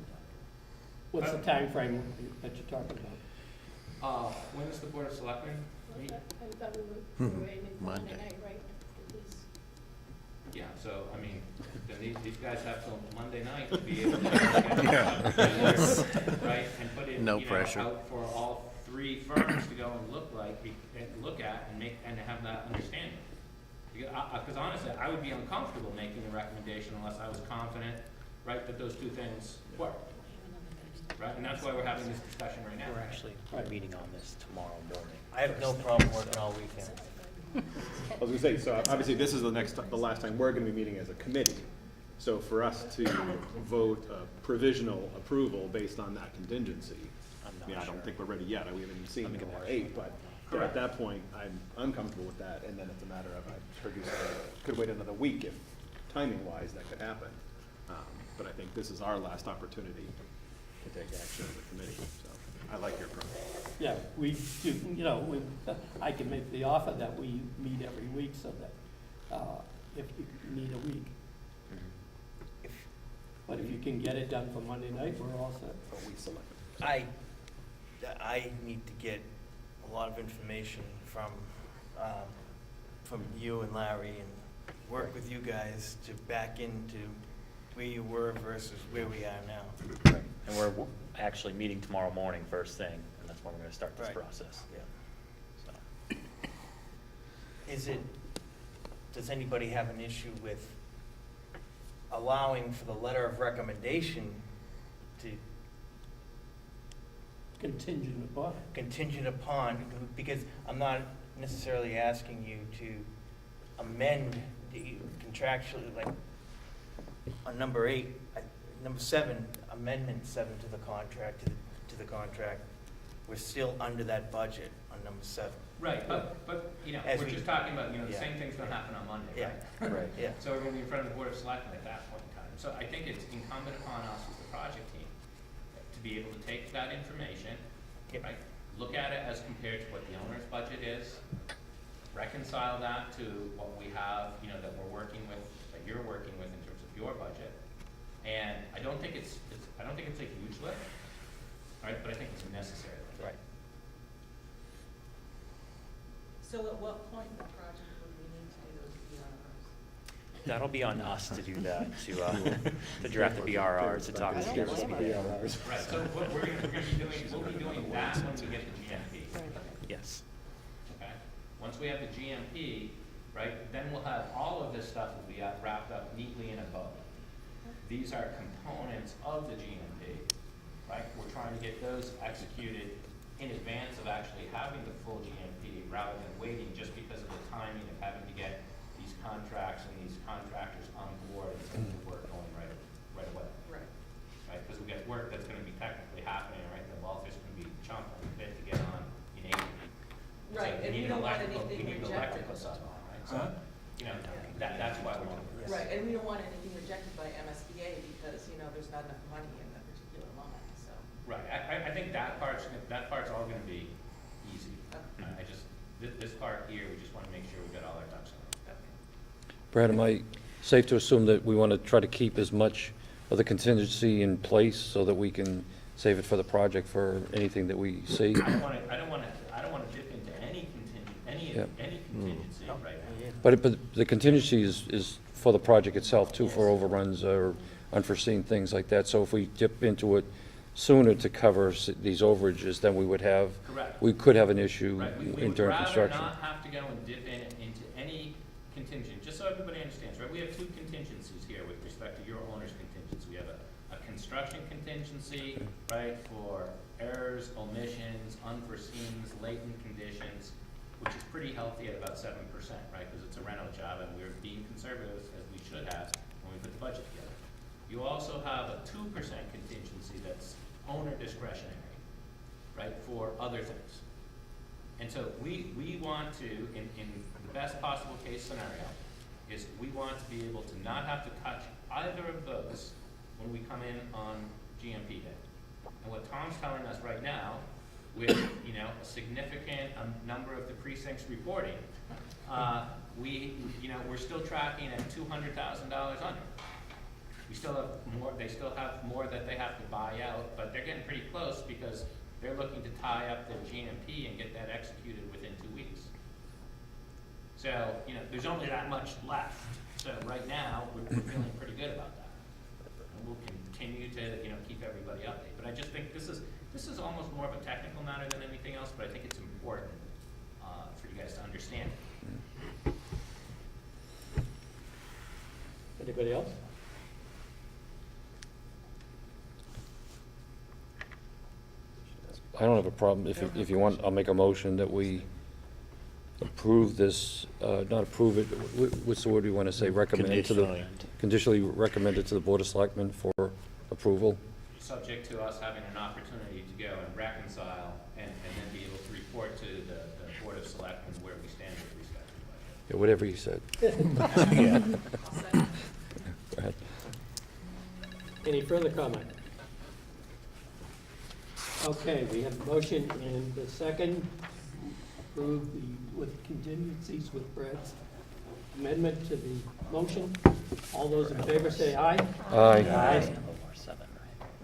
N: What's the time frame that you're talking about?
G: When is the Board of Selectmen meet?
J: I thought we were aiming for Monday
Q: Monday.
J: night, right? At least.
G: Yeah, so, I mean, then these guys have till Monday night to be able to get it, right, and put it,
Q: No
G: you know,
Q: pressure.
G: out for all three firms to go and look at and have that understanding. Because honestly, I would be uncomfortable making a recommendation unless I was confident, right, that those two things work. Right, and that's why we're having this discussion right now.
B: We're actually meeting on this tomorrow morning.
R: I have no problem working all weekend.
D: I was gonna say, so obviously this is the last time we're gonna be meeting as a committee. So for us to vote a provisional approval based on that contingency, I mean, I don't think we're ready yet, we haven't even seen the 8, but at that point, I'm uncomfortable with that, and then it's a matter of, I heard you say, could wait another week if timing-wise that could happen. But I think this is our last opportunity to take action as a committee, so I like your approach.
N: Yeah, we do, you know, I can make the offer that we meet every week so that, if you need a week. But if you can get it done for Monday night, we're all set.
D: But we select.
R: I need to get a lot of information from you and Larry and work with you guys to back into where you were versus where we are now.
C: Right. And we're actually meeting tomorrow morning, first thing, and that's when we're gonna start this
R: Right.
C: process.
R: Yeah. Does anybody have an issue with allowing for the letter of recommendation to contingent upon, because I'm not necessarily asking you to amend the contractually, like, on number 8, number 7, amendment 7 to the contract, to the contract, we're still under that budget on number 7.
G: Right, but, you know,
R: As
G: we're
R: we-
G: just talking about, you know, the
R: yeah.
G: same thing's gonna happen on Monday,
R: Yeah.
G: right?
R: Right, yeah.
G: So we're gonna be in front of the Board of Selectmen at that point in time. So I think it's incumbent upon us as the project team to be able to take that information, right? Look at it as compared to what the owner's budget is, reconcile that to what we have, you know, that we're working with, that you're working with in terms of your budget. And I don't think it's a huge lift, right, but I think it's a necessary lift.
R: Right.
H: So at what point in the project would we need to do those BRRs?
B: That'll be on us to do that, to draft the BRRs, to talk to the
G: Right, so what we'll be doing that when we get the GMP.
B: Yes.
G: Okay? Once we have the GMP, right, then we'll have all of this stuff will be wrapped up neatly in a bow. These are components of the GMP, right? We're trying to get those executed in advance of actually having the full GMP rather than waiting just because of the timing of having to get these contracts and these contractors on board and get the work going right away.
H: Right.
G: Right, because we got work that's gonna be technically happening, right, the Walters can be chomping at the bit to get on in April. So
H: Right, and we don't want anything
G: We need the
H: rejected.
G: electrical side on, right, so, you know, that's why we're doing this.
H: Right, and we don't want anything rejected by MSBA because, you know, there's not enough money in that particular line, so.
G: Right, I think that part's all gonna be easy. I just, this part here, we just wanna make sure we got all our ducks in a row.
A: Brad, am I safe to assume that we want to try to keep as much of the contingency in place so that we can save it for the project for anything that we see?
G: I don't wanna dip into any contingency right now.
A: But the contingency is for the project itself too, for overruns or unforeseen things like that. So if we dip into it sooner to cover these overages, then we would have,
G: Correct.
A: we could have an issue
G: Right, we
A: in
G: would
A: during
G: rather
A: construction.
G: not have to go and dip into any contingent, just so everybody understands, right? We have two contingencies here with respect to your owner's contingency. We have a construction contingency contingency, right, for errors, omissions, unforeseens, latent conditions, which is pretty healthy at about 7%, right, because it's a rental job and we're being conservative as we should have when we put the budget together. You also have a 2% contingency that's owner discretionary, right, for other things. And so we want to, in the best possible case scenario, is we want to be able to not have to touch either of those when we come in on GMP day. And what Tom's telling us right now, with a significant number of the precincts reporting, we're still tracking at $200,000 under. We still have more. They still have more that they have to buy out, but they're getting pretty close because they're looking to tie up their GMP and get that executed within 2 weeks. So there's only that much left. So right now we're feeling pretty good about that, and we'll continue to keep everybody updated. But I just think this is almost more of a technical matter than anything else. But I think it's important for you guys to understand.
N: Anybody else?
A: I don't have a problem. If you want, I'll make a motion that we approve this, not approve it, what's the word we want to say? Recommend it to the, conditionally recommend it to the Board of Selectmen for approval.
G: Subject to us having an opportunity to go and reconcile and then be able to report to the Board of Selectmen where we stand with respect to the budget.
A: Yeah, whatever you said.
Q: Yeah.
A: Go ahead.
N: Any further comment? Okay, we have a motion and a second. Approve with contingencies with Brad's amendment to the motion. All those in favor say aye.
A: Aye.
N: Aye.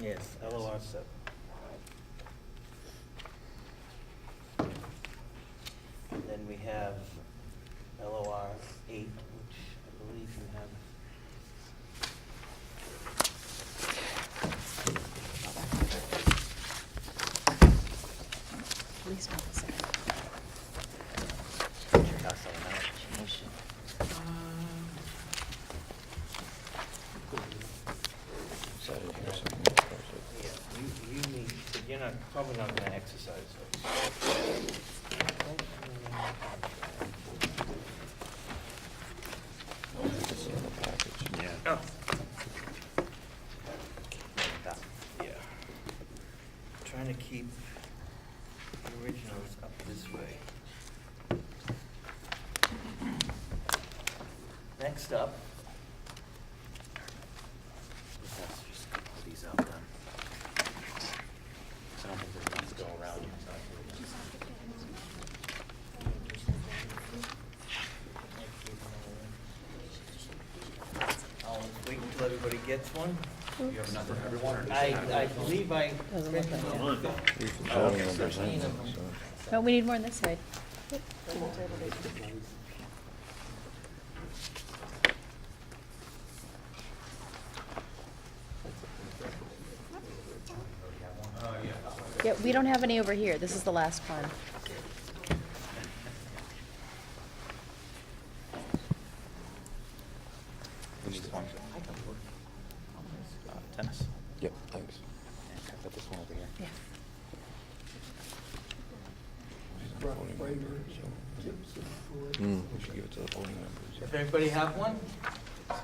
R: Yes, LOR 7. And then we have LOR 8, which I believe you have.
P: Please don't say.
R: Yeah, you need, but you're not, probably not gonna exercise those.
Q: Yeah.
R: Oh. Yeah. Trying to keep the originals up this way. Next up. Let's just pull these out then. I don't think there's enough to go around. I'll wait until everybody gets one.
C: You have enough for everyone, or?
R: I believe I printed them. 15 of them.
P: No, we need more on this side. Yeah, we don't have any over here. This is the last one.
G: Tennis.
A: Yep, thanks.
G: Put this one over here.
P: Yeah.
A: We should give it to the voting members.
R: Does everybody have one?
G: I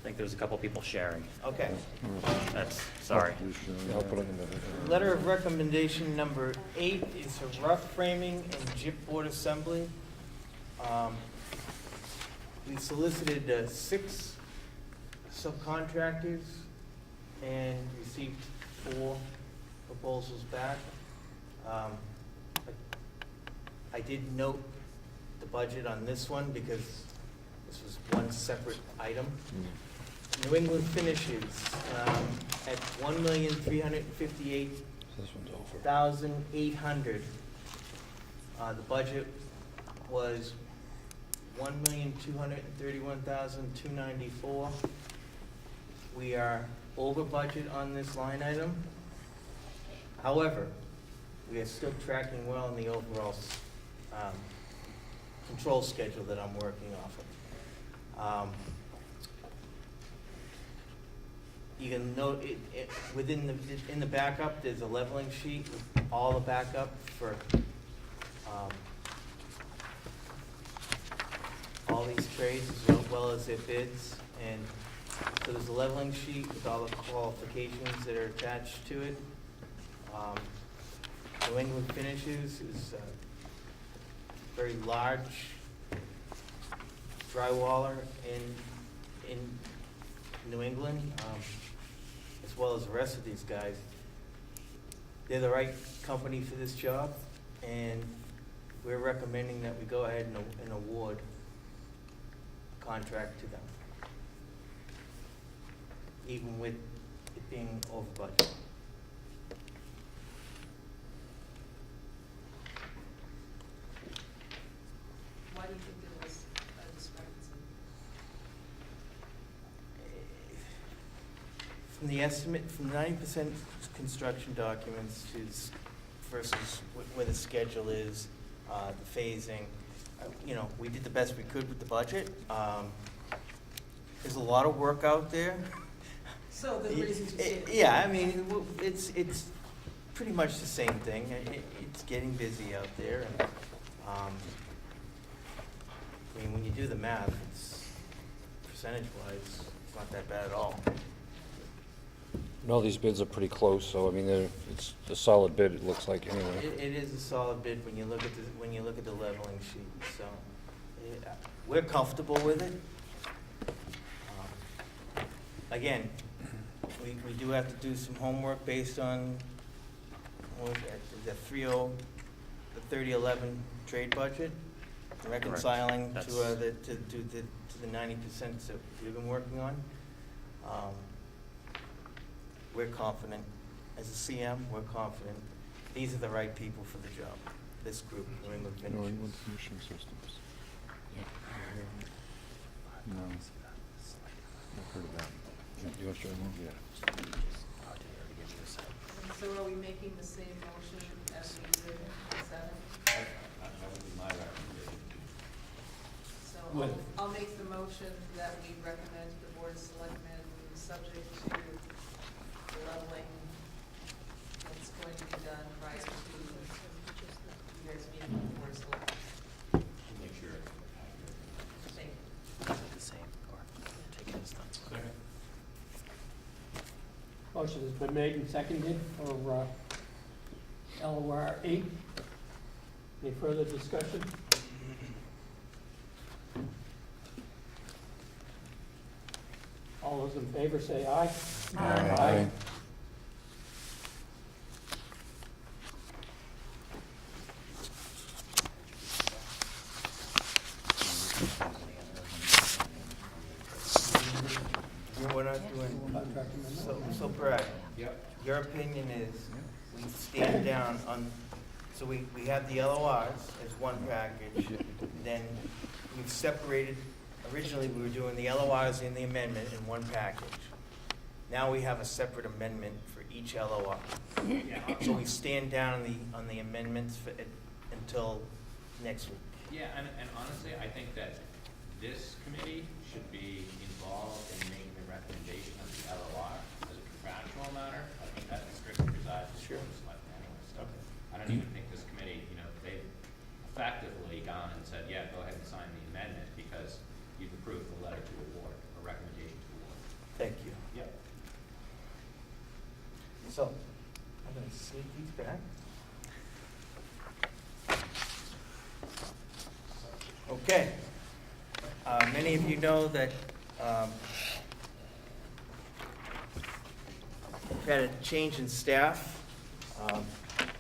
G: think there's a couple people sharing.
R: Okay.
G: That's, sorry.
A: Yeah, I'll put it in the.
R: Letter of recommendation number 8 is a rough framing and JIP board assembly. We solicited 6 subcontractors and received 4 proposals back. I did note the budget on this one because this was one separate item. New England finishes at $1,358,800.
A: This one's over.
R: The budget was $1,231,294. We are over budget on this line item. However, we are still tracking well in the overall control schedule that I'm working off of.
B: you can note, in the backup, there's a leveling sheet with all the backup for all these trades as well as their bids. And so there's a leveling sheet with all the qualifications that are attached to it. New England Finishes is a very large drywaller in New England, as well as the rest of these guys. They're the right company for this job, and we're recommending that we go ahead and award a contract to them, even with it being over budget.
H: Why do you think there was a discrepancy?
B: From the estimate, from 90% construction documents to versus where the schedule is, the phasing, we did the best we could with the budget. There's a lot of work out there.
H: So the reasons you said.
B: Yeah, I mean, it's pretty much the same thing. It's getting busy out there, and I mean, when you do the math, it's percentage-wise, it's not that bad at all.
A: And all these bids are pretty close, so I mean, it's a solid bid, it looks like, anyway.
B: It is a solid bid when you look at the leveling sheet. So yeah, we're comfortable with it. Again, we do have to do some homework based on the 3011 trade budget, reconciling to the 90% that we've been working on. We're confident. As a CM, we're confident. These are the right people for the job. This group, New England Finishes.
M: New England Finishing Systems. No. I've heard of that. You want to show them? Yeah.
H: So are we making the same motion as we did on 7?
G: That would be my recommendation.
H: So
N: What?
H: I'll make the motion that we recommend to the Board of Selectmen, subject to the leveling that's going to be done prior to you guys meeting with the Board of Selectmen.
G: Make sure.
H: Thank you.
R: The same, or take it as done.
N: Motion has been made and seconded for LOR 8. Any further discussion? All those in favor say aye.
A: Aye.
B: We're not doing,
N: Contract amendment?
B: so Brad,
G: Yep.
B: your opinion is we stand down on, so we have the LORs as one package, then we've separated, originally we were doing the LORs and the amendment in one package. Now we have a separate amendment for each LOR. So we stand down on the amendments until next week.
G: Yeah, and honestly, I think that this committee should be involved in making the recommendation of the LOR as a contractual matter. I think that strictly resides with the Board of Selectmen anyway. So I don't even think this committee, they've effectively gone and said, yeah, go ahead and sign the amendment because you've approved the letter to award, or recommendation to award.
B: Thank you.
G: Yep.
B: So, I'm gonna sneak these back. Okay. Many of you know that we've had a change in staff.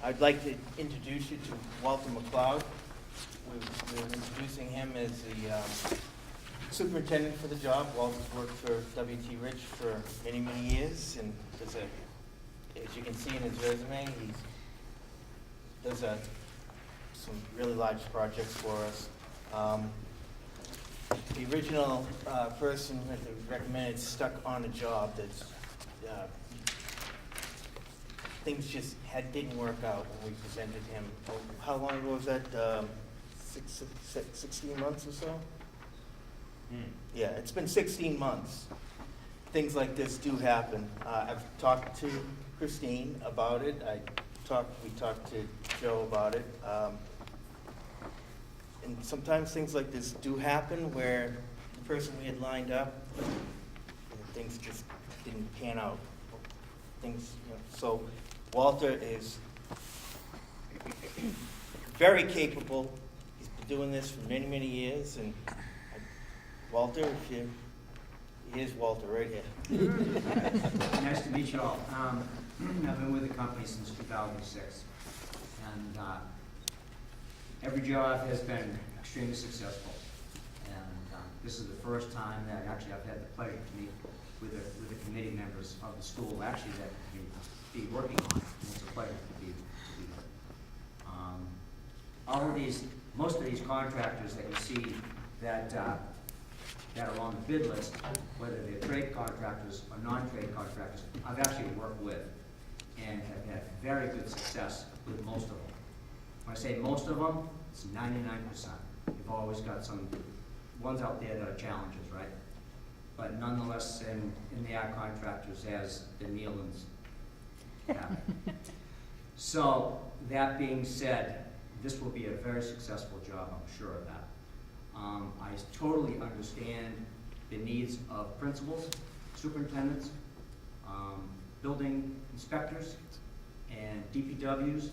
B: I'd like to introduce you to Walter McLeod. We're introducing him as the superintendent for the job. Walter's worked for W.T. Rich for many, many years, and as you can see in his resume, he does some really large projects for us. The original person that they recommended stuck on a job that's things just didn't work out when we presented him. How long ago was that? 16 months or so? Yeah, it's been 16 months.
R: things like this do happen. I've talked to Christine about it. We talked to Joe about it. And sometimes things like this do happen where the person we had lined up, things just didn't pan out. So Walter is very capable. He's been doing this for many, many years. And Walter, here's Walter right here.
S: Nice to meet you all. I've been with the company since 2006, and every job has been extremely successful. And this is the first time that actually I've had the pleasure to meet with the committee members of the school, actually, that we be working on. And it's a pleasure to be there. Most of these contractors that you see that are on the bid list, whether they're trade contractors or non-trade contractors, I've actually worked with and have had very good success with most of them. When I say most of them, it's 99%. You've always got some ones out there that are challenges, right? But nonetheless, in the art contractors, as the Nealans have. So, that being said, this will be a very successful job, I'm sure of that. I totally understand the needs of principals, superintendents, building inspectors, and DPWs,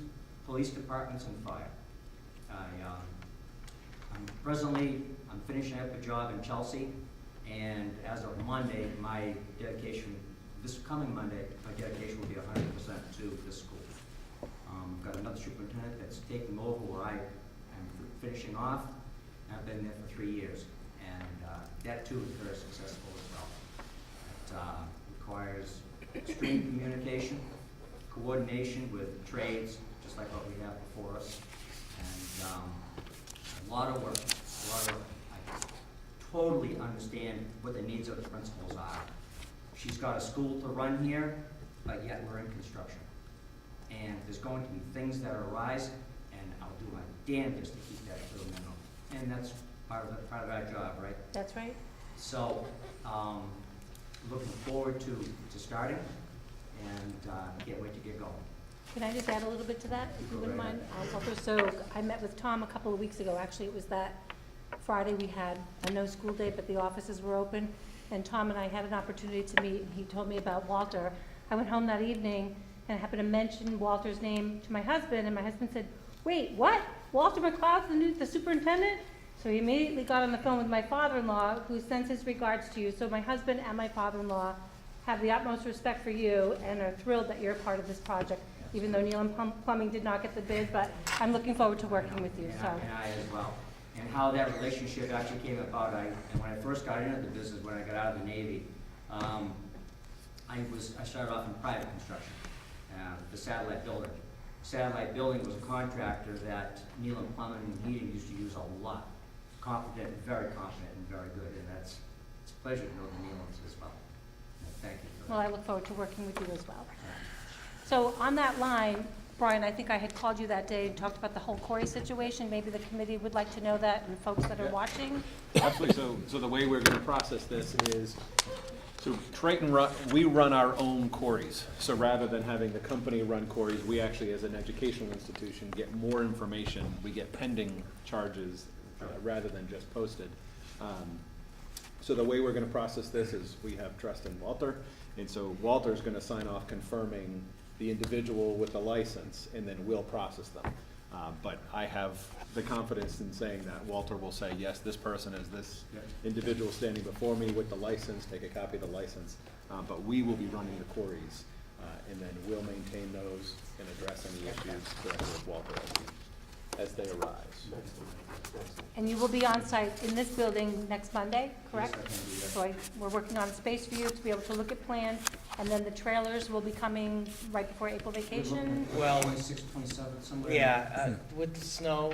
S: police departments, and fire. I'm finishing up a job in Chelsea, and as of Monday, my dedication, this coming Monday, my dedication will be 100% to this school. I've got another superintendent that's taking over where I am finishing off. I've been there for 3 years, and that too is very successful as well. It requires extreme communication, coordination with trades, just like what we have before us, and a lot of work. I totally understand what the needs of the principals are. She's got a school to run here, but yet we're in construction. And there's going to be things that arise, and I'll do my damnedest to keep that to the minimum. And that's part of our job, right?
E: That's right.
S: So, looking forward to starting, and can't wait to get going.
E: Can I just add a little bit to that, if you wouldn't mind, Walter? So I met with Tom a couple of weeks ago. Actually, it was that Friday we had a no-school day, but the offices were open. And Tom and I had an opportunity to meet, and he told me about Walter. I went home that evening and happened to mention Walter's name to my husband, and my husband said, "Wait, what? Walter McLeod's the superintendent?" So he immediately got on the phone with my father-in-law, who sends his regards to you. So my husband and my father-in-law have the utmost respect for you and are thrilled that you're a part of this project, even though Nealon Plumbing did not get the bid, but I'm looking forward to working with you, so.
S: And I as well. And how that relationship actually came about, and when I first got into the business, when I got out of the Navy, I started off in private construction, the Satellite Building. Satellite Building was a contractor that Nealon Plumbing and Heating used to use a lot. Competent, very competent, and very good, and it's a pleasure to know the Nealons as well. Thank you for that.
E: Well, I look forward to working with you as well. So on that line, Brian, I think I had called you that day and talked about the whole Corey situation. Maybe the committee would like to know that, and folks that are watching.
D: Absolutely. So the way we're going to process this is, so Triton, we run our own quarries. So rather than having the company run quarries, we actually, as an educational institution, get more information. We get pending charges rather than just posted. So the way we're going to process this is we have trust in Walter, and so Walter's going to sign off confirming the individual with the license, and then we'll process them. But I have the confidence in saying that Walter will say, yes, this person is this individual standing before me with the license, take a copy of the license. But we will be running the quarries, and then we'll maintain those and address any issues directly with Walter as they arise.
E: And you will be on site in this building next Monday, correct? So we're working on space for you to be able to look at plans, and then the trailers will be coming right before April vacation.
R: Well,
S: 26, 27, somewhere.
R: Yeah, with the snow.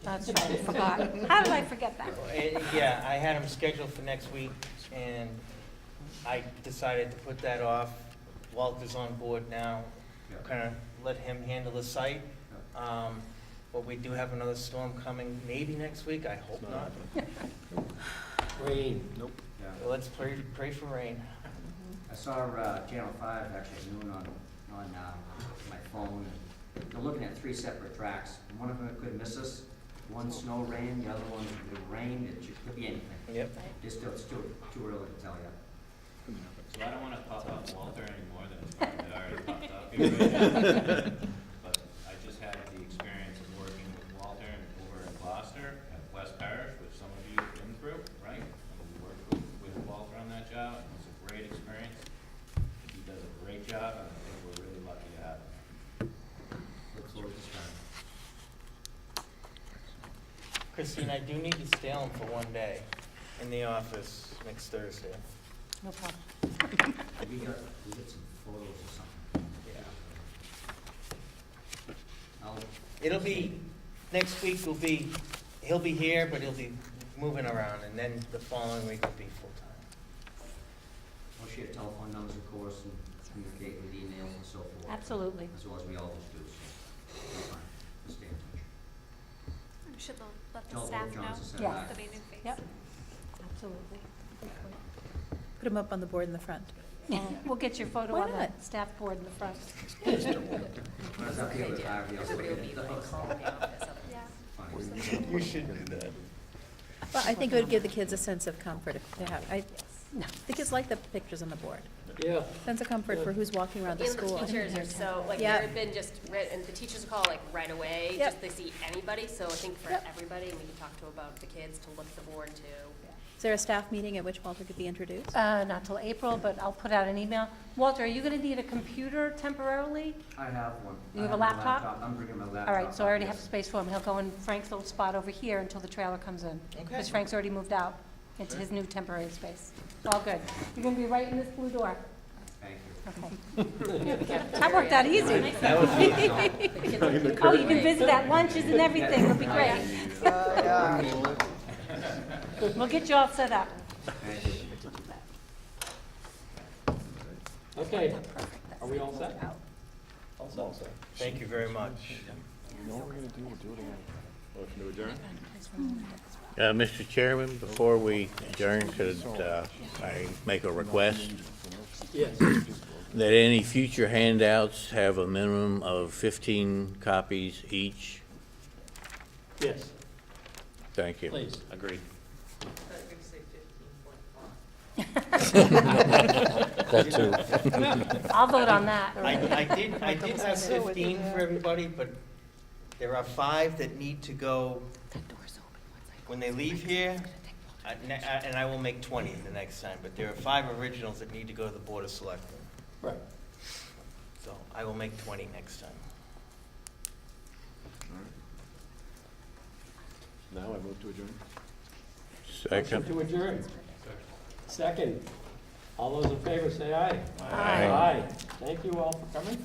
E: That's right, I forgot. How did I forget that?
R: Yeah, I had them scheduled for next week, and I decided to put that off. Walter's on board now, kind of let him handle the site. But we do have another storm coming, maybe next week, I hope not.
N: Rain.
D: Nope.
R: Well, let's pray for rain.
S: I saw Channel 5 actually at noon on my phone. They're looking at 3 separate tracks. One of them could miss us. One snow rain, the other one it rained. It could be anything.
R: Yep.
S: It's still too early to tell yet.
G: So I don't wanna pop up Walter any more than it's probably already popped up here. But I just had the experience of working with Walter over in Gloucester at West Parish, which some of you have been through, right? And we worked with Walter on that job, and it was a great experience. He does a great job, and I think we're really lucky to have him.
S: Look forward to starting.
R: Christine, I do need to stay on for one day in the office next Thursday.
E: No problem.
S: We get some photos or something.
R: It'll be, next week will be, he'll be here, but he'll be moving around, and then the following week will be full-time.
S: We'll share telephone numbers, of course, and communicate with emails and so forth.
E: Absolutely.
S: As well as we always do, so we're fine. We'll stay in touch.
I: Should let the
S: Tell
I: staff
S: Bob
I: know
S: Johnson said
E: Yeah.
S: hi.
I: the bathing face.
E: Yep, absolutely.
P: Put them up on the board in the front.
E: We'll get your photo
P: Why
E: on the
P: not?
E: staff board in the front.
S: When I was up here with Harvey, I was
F: Everybody will
S: looking
F: be
S: at
F: like
S: those.
F: calling the office.
S: Funny.
R: You should do that.
P: Well, I think it would give the kids a sense of comfort if they have, the kids like the pictures on the board.
N: Yeah.
P: Sense of comfort for who's walking around the
F: And
P: school.
F: the teachers are so, like,
P: Yeah.
F: there have been just, and the teachers call like right away,
P: Yep.
F: just they see anybody, so I think for
P: Yep.
F: everybody, and we can talk to about the kids, to look at the board too.
P: Is there a staff meeting at which Walter could be introduced?
E: Not till April, but I'll put out an email. Walter, are you gonna need a computer temporarily?
S: I have one.
E: You
S: I
E: have a
S: my
E: laptop?
S: I'm bringing my laptop.
E: All right, so I already
S: up,
E: have
S: yes.
E: space for him. He'll go in Frank's little spot over here until the trailer comes in.
R: Okay.
E: Because Frank's already moved out into his new temporary space. All good. You're gonna be right in this blue door.
S: Thank you.
E: Okay. That worked out easy.
R: That was
E: Oh, you can visit at lunches and everything. It'll be great. We'll get you all set up.
S: Thank you.
N: Okay, are we all set?
R: Thank you very much.
K: You know what we're gonna do? We'll do it again. Motion to adjourn?
Q: Mr. Chairman, before we adjourn, could I make a request
N: Yes.
Q: that any future handouts have a minimum of 15 copies each?
N: Yes,
Q: Thank you.
N: please.
C: Agreed.
H: I thought you were gonna say 15.5.
A: That too.
E: I'll vote on that.
R: I did have 15 for everybody, but there are 5 that need to go when they leave here, and I will make 20 the next time, but there are 5 originals that need to go to the Board of Selectmen.
N: Right.
R: So I will make 20 next time.
K: Now I move to adjourn?
N: Motion
Q: Second.
N: to adjourn. Second. All those in favor say aye.
E: Aye.
N: Aye. Thank you all for coming.